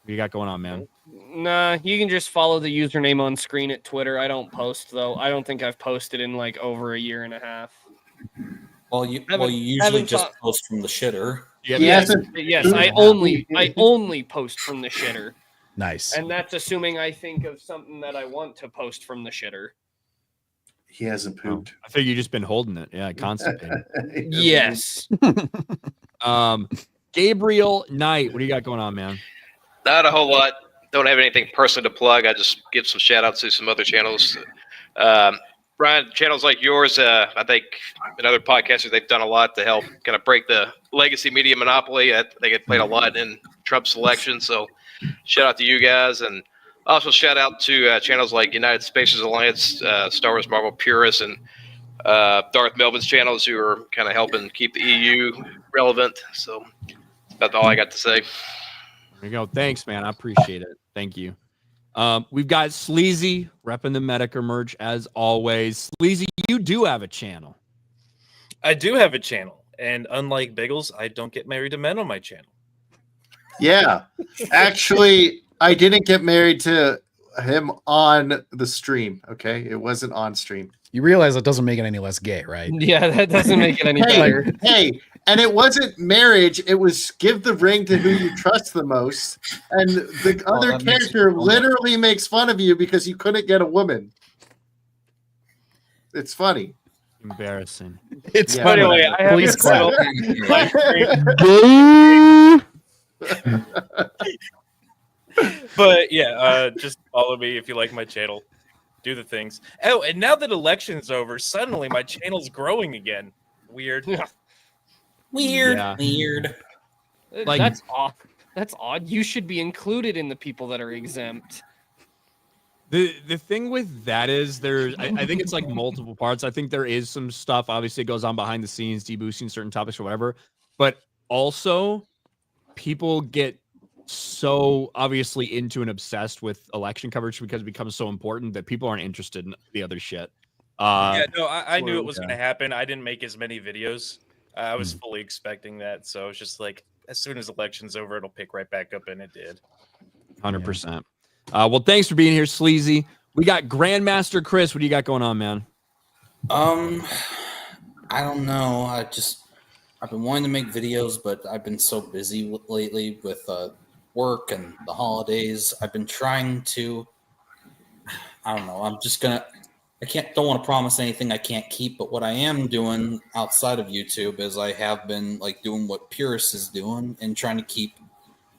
what you got going on, man? Nah, you can just follow the username on screen at Twitter. I don't post, though. I don't think I've posted in like over a year and a half. Well, you usually just post from the shitter. Yes, I only post from the shitter. Nice. And that's assuming I think of something that I want to post from the shitter. He hasn't pooped. I think you've just been holding it. Yeah, constipated. Yes. Gabriel Knight, what do you got going on, man? Not a whole lot. Don't have anything personally to plug. I just give some shout outs to some other channels. Brian, channels like yours, I think, and other podcasters, they've done a lot to help kind of break the legacy media monopoly. I think it played a lot in Trump's election. So shout out to you guys. And also shout out to channels like United Spaces Alliance, Star Wars Marvel Purists, and Darth Melvin's channels who are kind of helping keep the EU relevant. So that's all I got to say. There you go. Thanks, man. I appreciate it. Thank you. We've got Sleazy repping the Medicare merch as always. Sleazy, you do have a channel. I do have a channel, and unlike Biggles, I don't get married to men on my channel. Yeah, actually, I didn't get married to him on the stream. Okay, it wasn't on stream. You realize that doesn't make it any less gay, right? Yeah, that doesn't make it any better. Hey, and it wasn't marriage. It was give the ring to who you trust the most. And the other character literally makes fun of you because you couldn't get a woman. It's funny. Embarrassing. It's funny. Anyway, I have Please clap. But yeah, just follow me if you like my channel. Do the things. Oh, and now that election's over, suddenly my channel's growing again. Weird. Weird. Yeah. Weird. Like- That's odd. That's odd. You should be included in the people that are exempt. The thing with that is I think it's like multiple parts. I think there is some stuff obviously goes on behind the scenes, deboosting certain topics or whatever. But also people get so obviously into and obsessed with election coverage because it becomes so important that people aren't interested in the other shit. Yeah, no, I knew it was going to happen. I didn't make as many videos. I was fully expecting that. So it's just like, as soon as election's over, it'll pick right back up, and it did. 100%. Well, thanks for being here, Sleazy. We got Grandmaster Chris. What do you got going on, man? I don't know. I've been wanting to make videos, but I've been so busy lately with work and the holidays. I've been trying to. I don't know. Don't want to promise anything I can't keep. But what I am doing outside of YouTube is I have been like doing what Purist is doing and trying to keep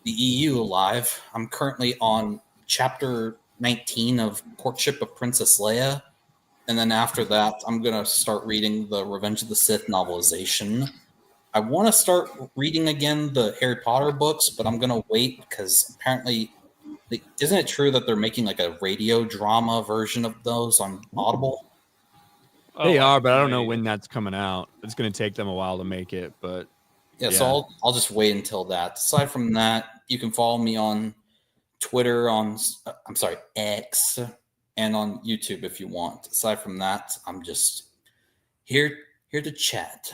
the EU alive. I'm currently on chapter 19 of Courtship of Princess Leia. And then after that, I'm going to start reading the Revenge of the Sith novelization. I want to start reading again the Harry Potter books, but I'm going to wait because apparently, isn't it true that they're making like a radio drama version of those on Audible? They are, but I don't know when that's coming out. It's going to take them a while to make it, but yeah. So I'll just wait until that. Aside from that, you can follow me on Twitter, X, and on YouTube if you want. Aside from that, I'm just here to chat.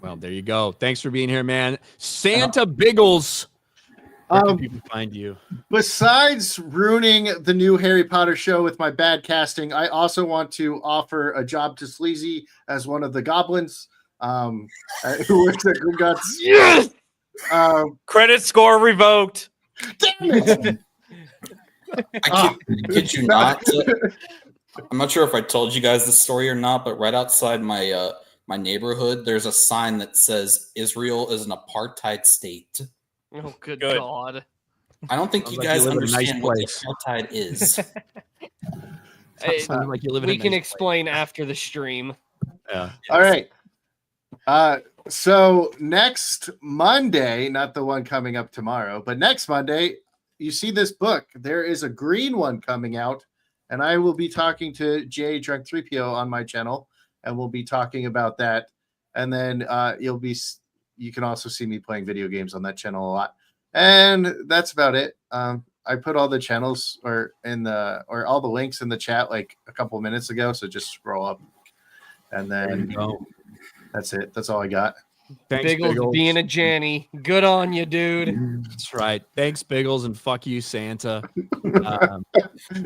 Well, there you go. Thanks for being here, man. Santa Biggles. Where can people find you? Besides ruining the new Harry Potter show with my bad casting, I also want to offer a job to Sleazy as one of the goblins who works at Gringotts. Yes! Credit score revoked. Damn it! I kid you not. I'm not sure if I told you guys this story or not, but right outside my my neighborhood, there's a sign that says Israel is an apartheid state. Oh, good God. I don't think you guys understand what apartheid is. Like you live in we can explain after the stream. Yeah. All right. So next Monday, not the one coming up tomorrow, but next Monday, you see this book. There is a green one coming out, and I will be talking to Jay Drunk 3PO on my channel and we'll be talking about that. And then you can also see me playing video games on that channel a lot. And that's about it. I put all the channels or all the links in the chat like a couple of minutes ago. So just scroll up, and then that's it. That's all I got. Thanks, Biggles being a Janny. Good on you, dude. That's right. Thanks, Biggles, and fuck you, Santa.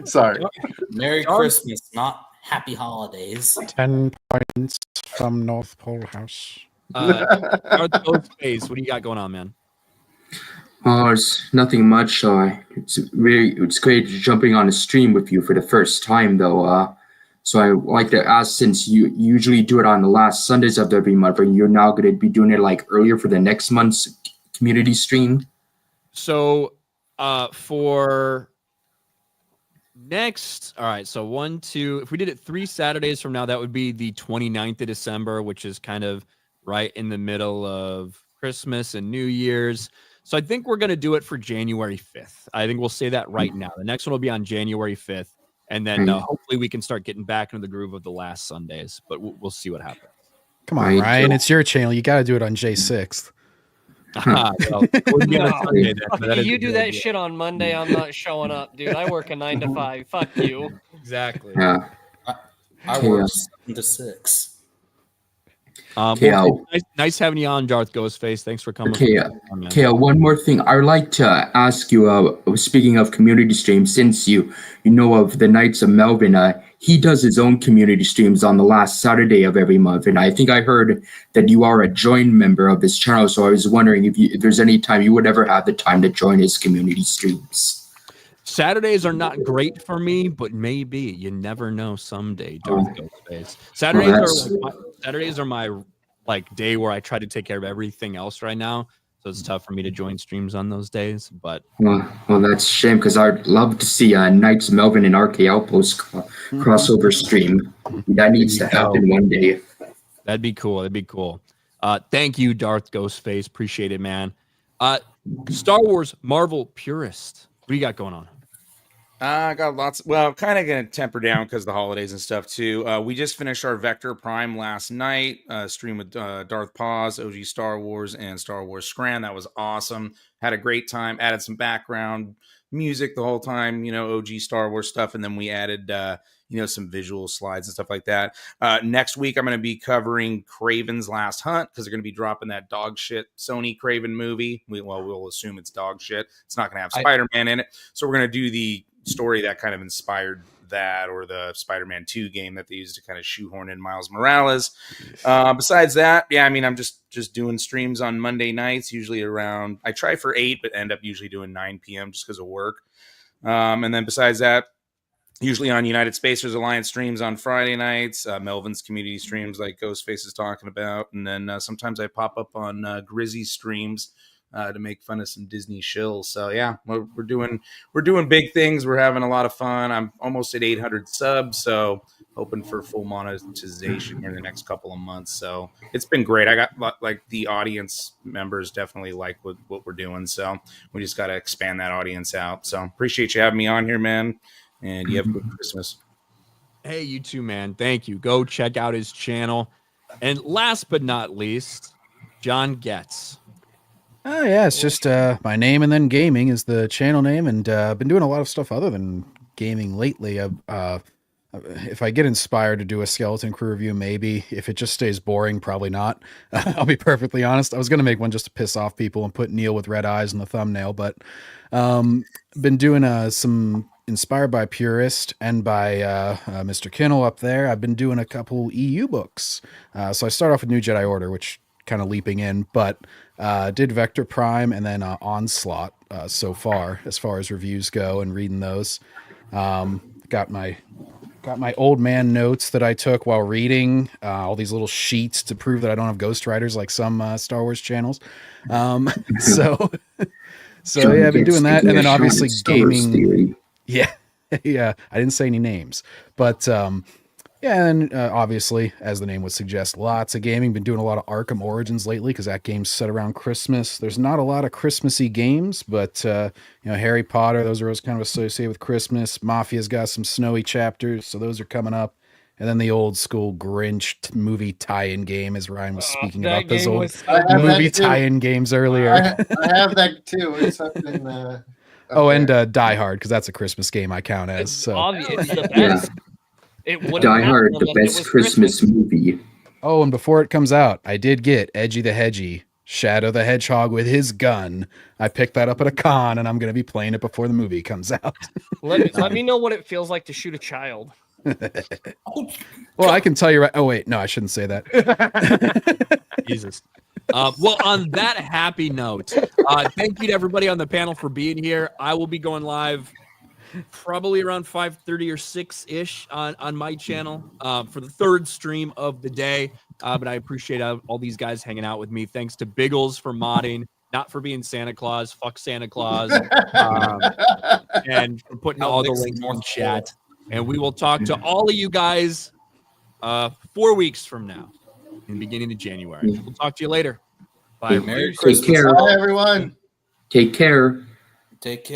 Sorry. Merry Christmas, not Happy Holidays. 10 points from North Pole House. Ghostface, what do you got going on, man? Oh, it's nothing much. It's great jumping on a stream with you for the first time, though. So I like to ask, since you usually do it on the last Sundays of every month, and you're now going to be doing it like earlier for the next month's community stream. So, for next, all right. So 1, 2. If we did it 3 Saturdays from now, that would be the 29th of December, which is kind of right in the middle of Christmas and New Year's. So I think we're going to do it for January 5th. I think we'll say that right now. The next one will be on January 5th. And then hopefully we can start getting back into the groove of the last Sundays. But we'll see what happens. Come on, Ryan. It's your channel. You got to do it on J6th. You do that shit on Monday, I'm not showing up, dude. I work a 9 to 5. Fuck you. Exactly. Yeah. I work 7 to 6. Nice having you on, Darth Ghostface. Thanks for coming. Okay, one more thing. I would like to ask you, speaking of community streams, since you know of the Knights of Melvin, he does his own community streams on the last Saturday of every month. And I think I heard that you are a joint member of his channel. So I was wondering if there's any time you would ever have the time to join his community streams. Saturdays are not great for me, but maybe you never know someday. Darth Ghostface. Saturdays are my like day where I try to take care of everything else right now. So it's tough for me to join streams on those days. But well, that's a shame, because I'd love to see Knights of Melvin and RK Outpost crossover stream. That needs to happen one day. That'd be cool. Thank you, Darth Ghostface. Appreciate it, man. Star Wars Marvel purist. What do you got going on? I got lots. Well, kind of going to temper down because of the holidays and stuff too. We just finished our Vector Prime last night. Stream with Darth Paws, OG Star Wars, and Star Wars Scran. That was awesome. Had a great time. Added some background music the whole time. OG Star Wars stuff, and then we added some visual slides and stuff like that. Next week, I'm going to be covering Craven's Last Hunt, because they're going to be dropping that dog shit Sony Craven movie. We'll assume it's dog shit. It's not going to have Spider-Man in it, so we're going to do the story that kind of inspired that, or the Spider-Man 2 game that they used to kind of shoehorn in Miles Morales. Besides that, I'm just doing streams on Monday nights, usually around, I try for 8, but end up usually doing 9 p.m. just because of work. And then besides that, usually on United Spacers Alliance streams on Friday nights, Melvin's community streams like Ghostface is talking about, and then sometimes I pop up on Grizzy streams to make fun of some Disney shills. So yeah, we're doing big things. We're having a lot of fun. I'm almost at 800 subs, so hoping for full monetization here in the next couple of months. So it's been great. I got like the audience members definitely like what we're doing. So we just got to expand that audience out. So appreciate you having me on here, man. And you have a good Christmas. Hey, you too, man. Thank you. Go check out his channel. And last but not least, John Getz. Oh, yeah, it's just my name and then gaming is the channel name, and I've been doing a lot of stuff other than gaming lately. If I get inspired to do a Skeleton Crew review, maybe. If it just stays boring, probably not. I'll be perfectly honest. I was going to make one just to piss off people and put Neil with red eyes in the thumbnail, but been doing some inspired by Purist and by Mr. Kinel up there. I've been doing a couple EU books. So I start off with New Jedi Order, which kind of leaping in, but did Vector Prime and then Onslaught so far as reviews go, and reading those. Got my old man notes that I took while reading, all these little sheets to prove that I don't have ghostwriters like some Star Wars channels. So yeah, I've been doing that, and then obviously gaming. Yeah, I didn't say any names, but yeah, and obviously, as the name would suggest, lots of gaming. Been doing a lot of Arkham Origins lately because that game's set around Christmas. There's not a lot of Christmassy games, but Harry Potter, those are always kind of associated with Christmas. Mafia's got some snowy chapters, so those are coming up. and then the old school Grinch movie tie-in game, as Ryan was speaking that about those game old was I have movie that too. tie-in games earlier. I have that too. It's something. Oh, and Die Hard, because that's a Christmas game I count as. It's So. obvious. It's the Yeah. best. It wouldn't Die happen Hard, the unless it best was Christmas movie. Oh, and before it comes out, I did get Edgy the Hedgy, Shadow the Hedgehog with his gun. I picked that up at a con, and I'm going to be playing it before the movie comes out. Let me know what it feels like to shoot a child. Well, I can tell you right. Oh, wait. No, I shouldn't say that. Jesus. Well, on that happy note, thank you to everybody on the panel for being here. I will be going live probably around 5:30 or 6-ish on my channel for the third stream of the day. But I appreciate all these guys hanging out with me. Thanks to Biggles for modding, not for being Santa Claus. Fuck Santa Claus. And for putting all the links in chat. And we will talk to all of you guys 4 weeks from now, in the beginning of January. We'll talk to you later. Bye. Merry Take Christmas. care. Bye, everyone. Take care. Take care.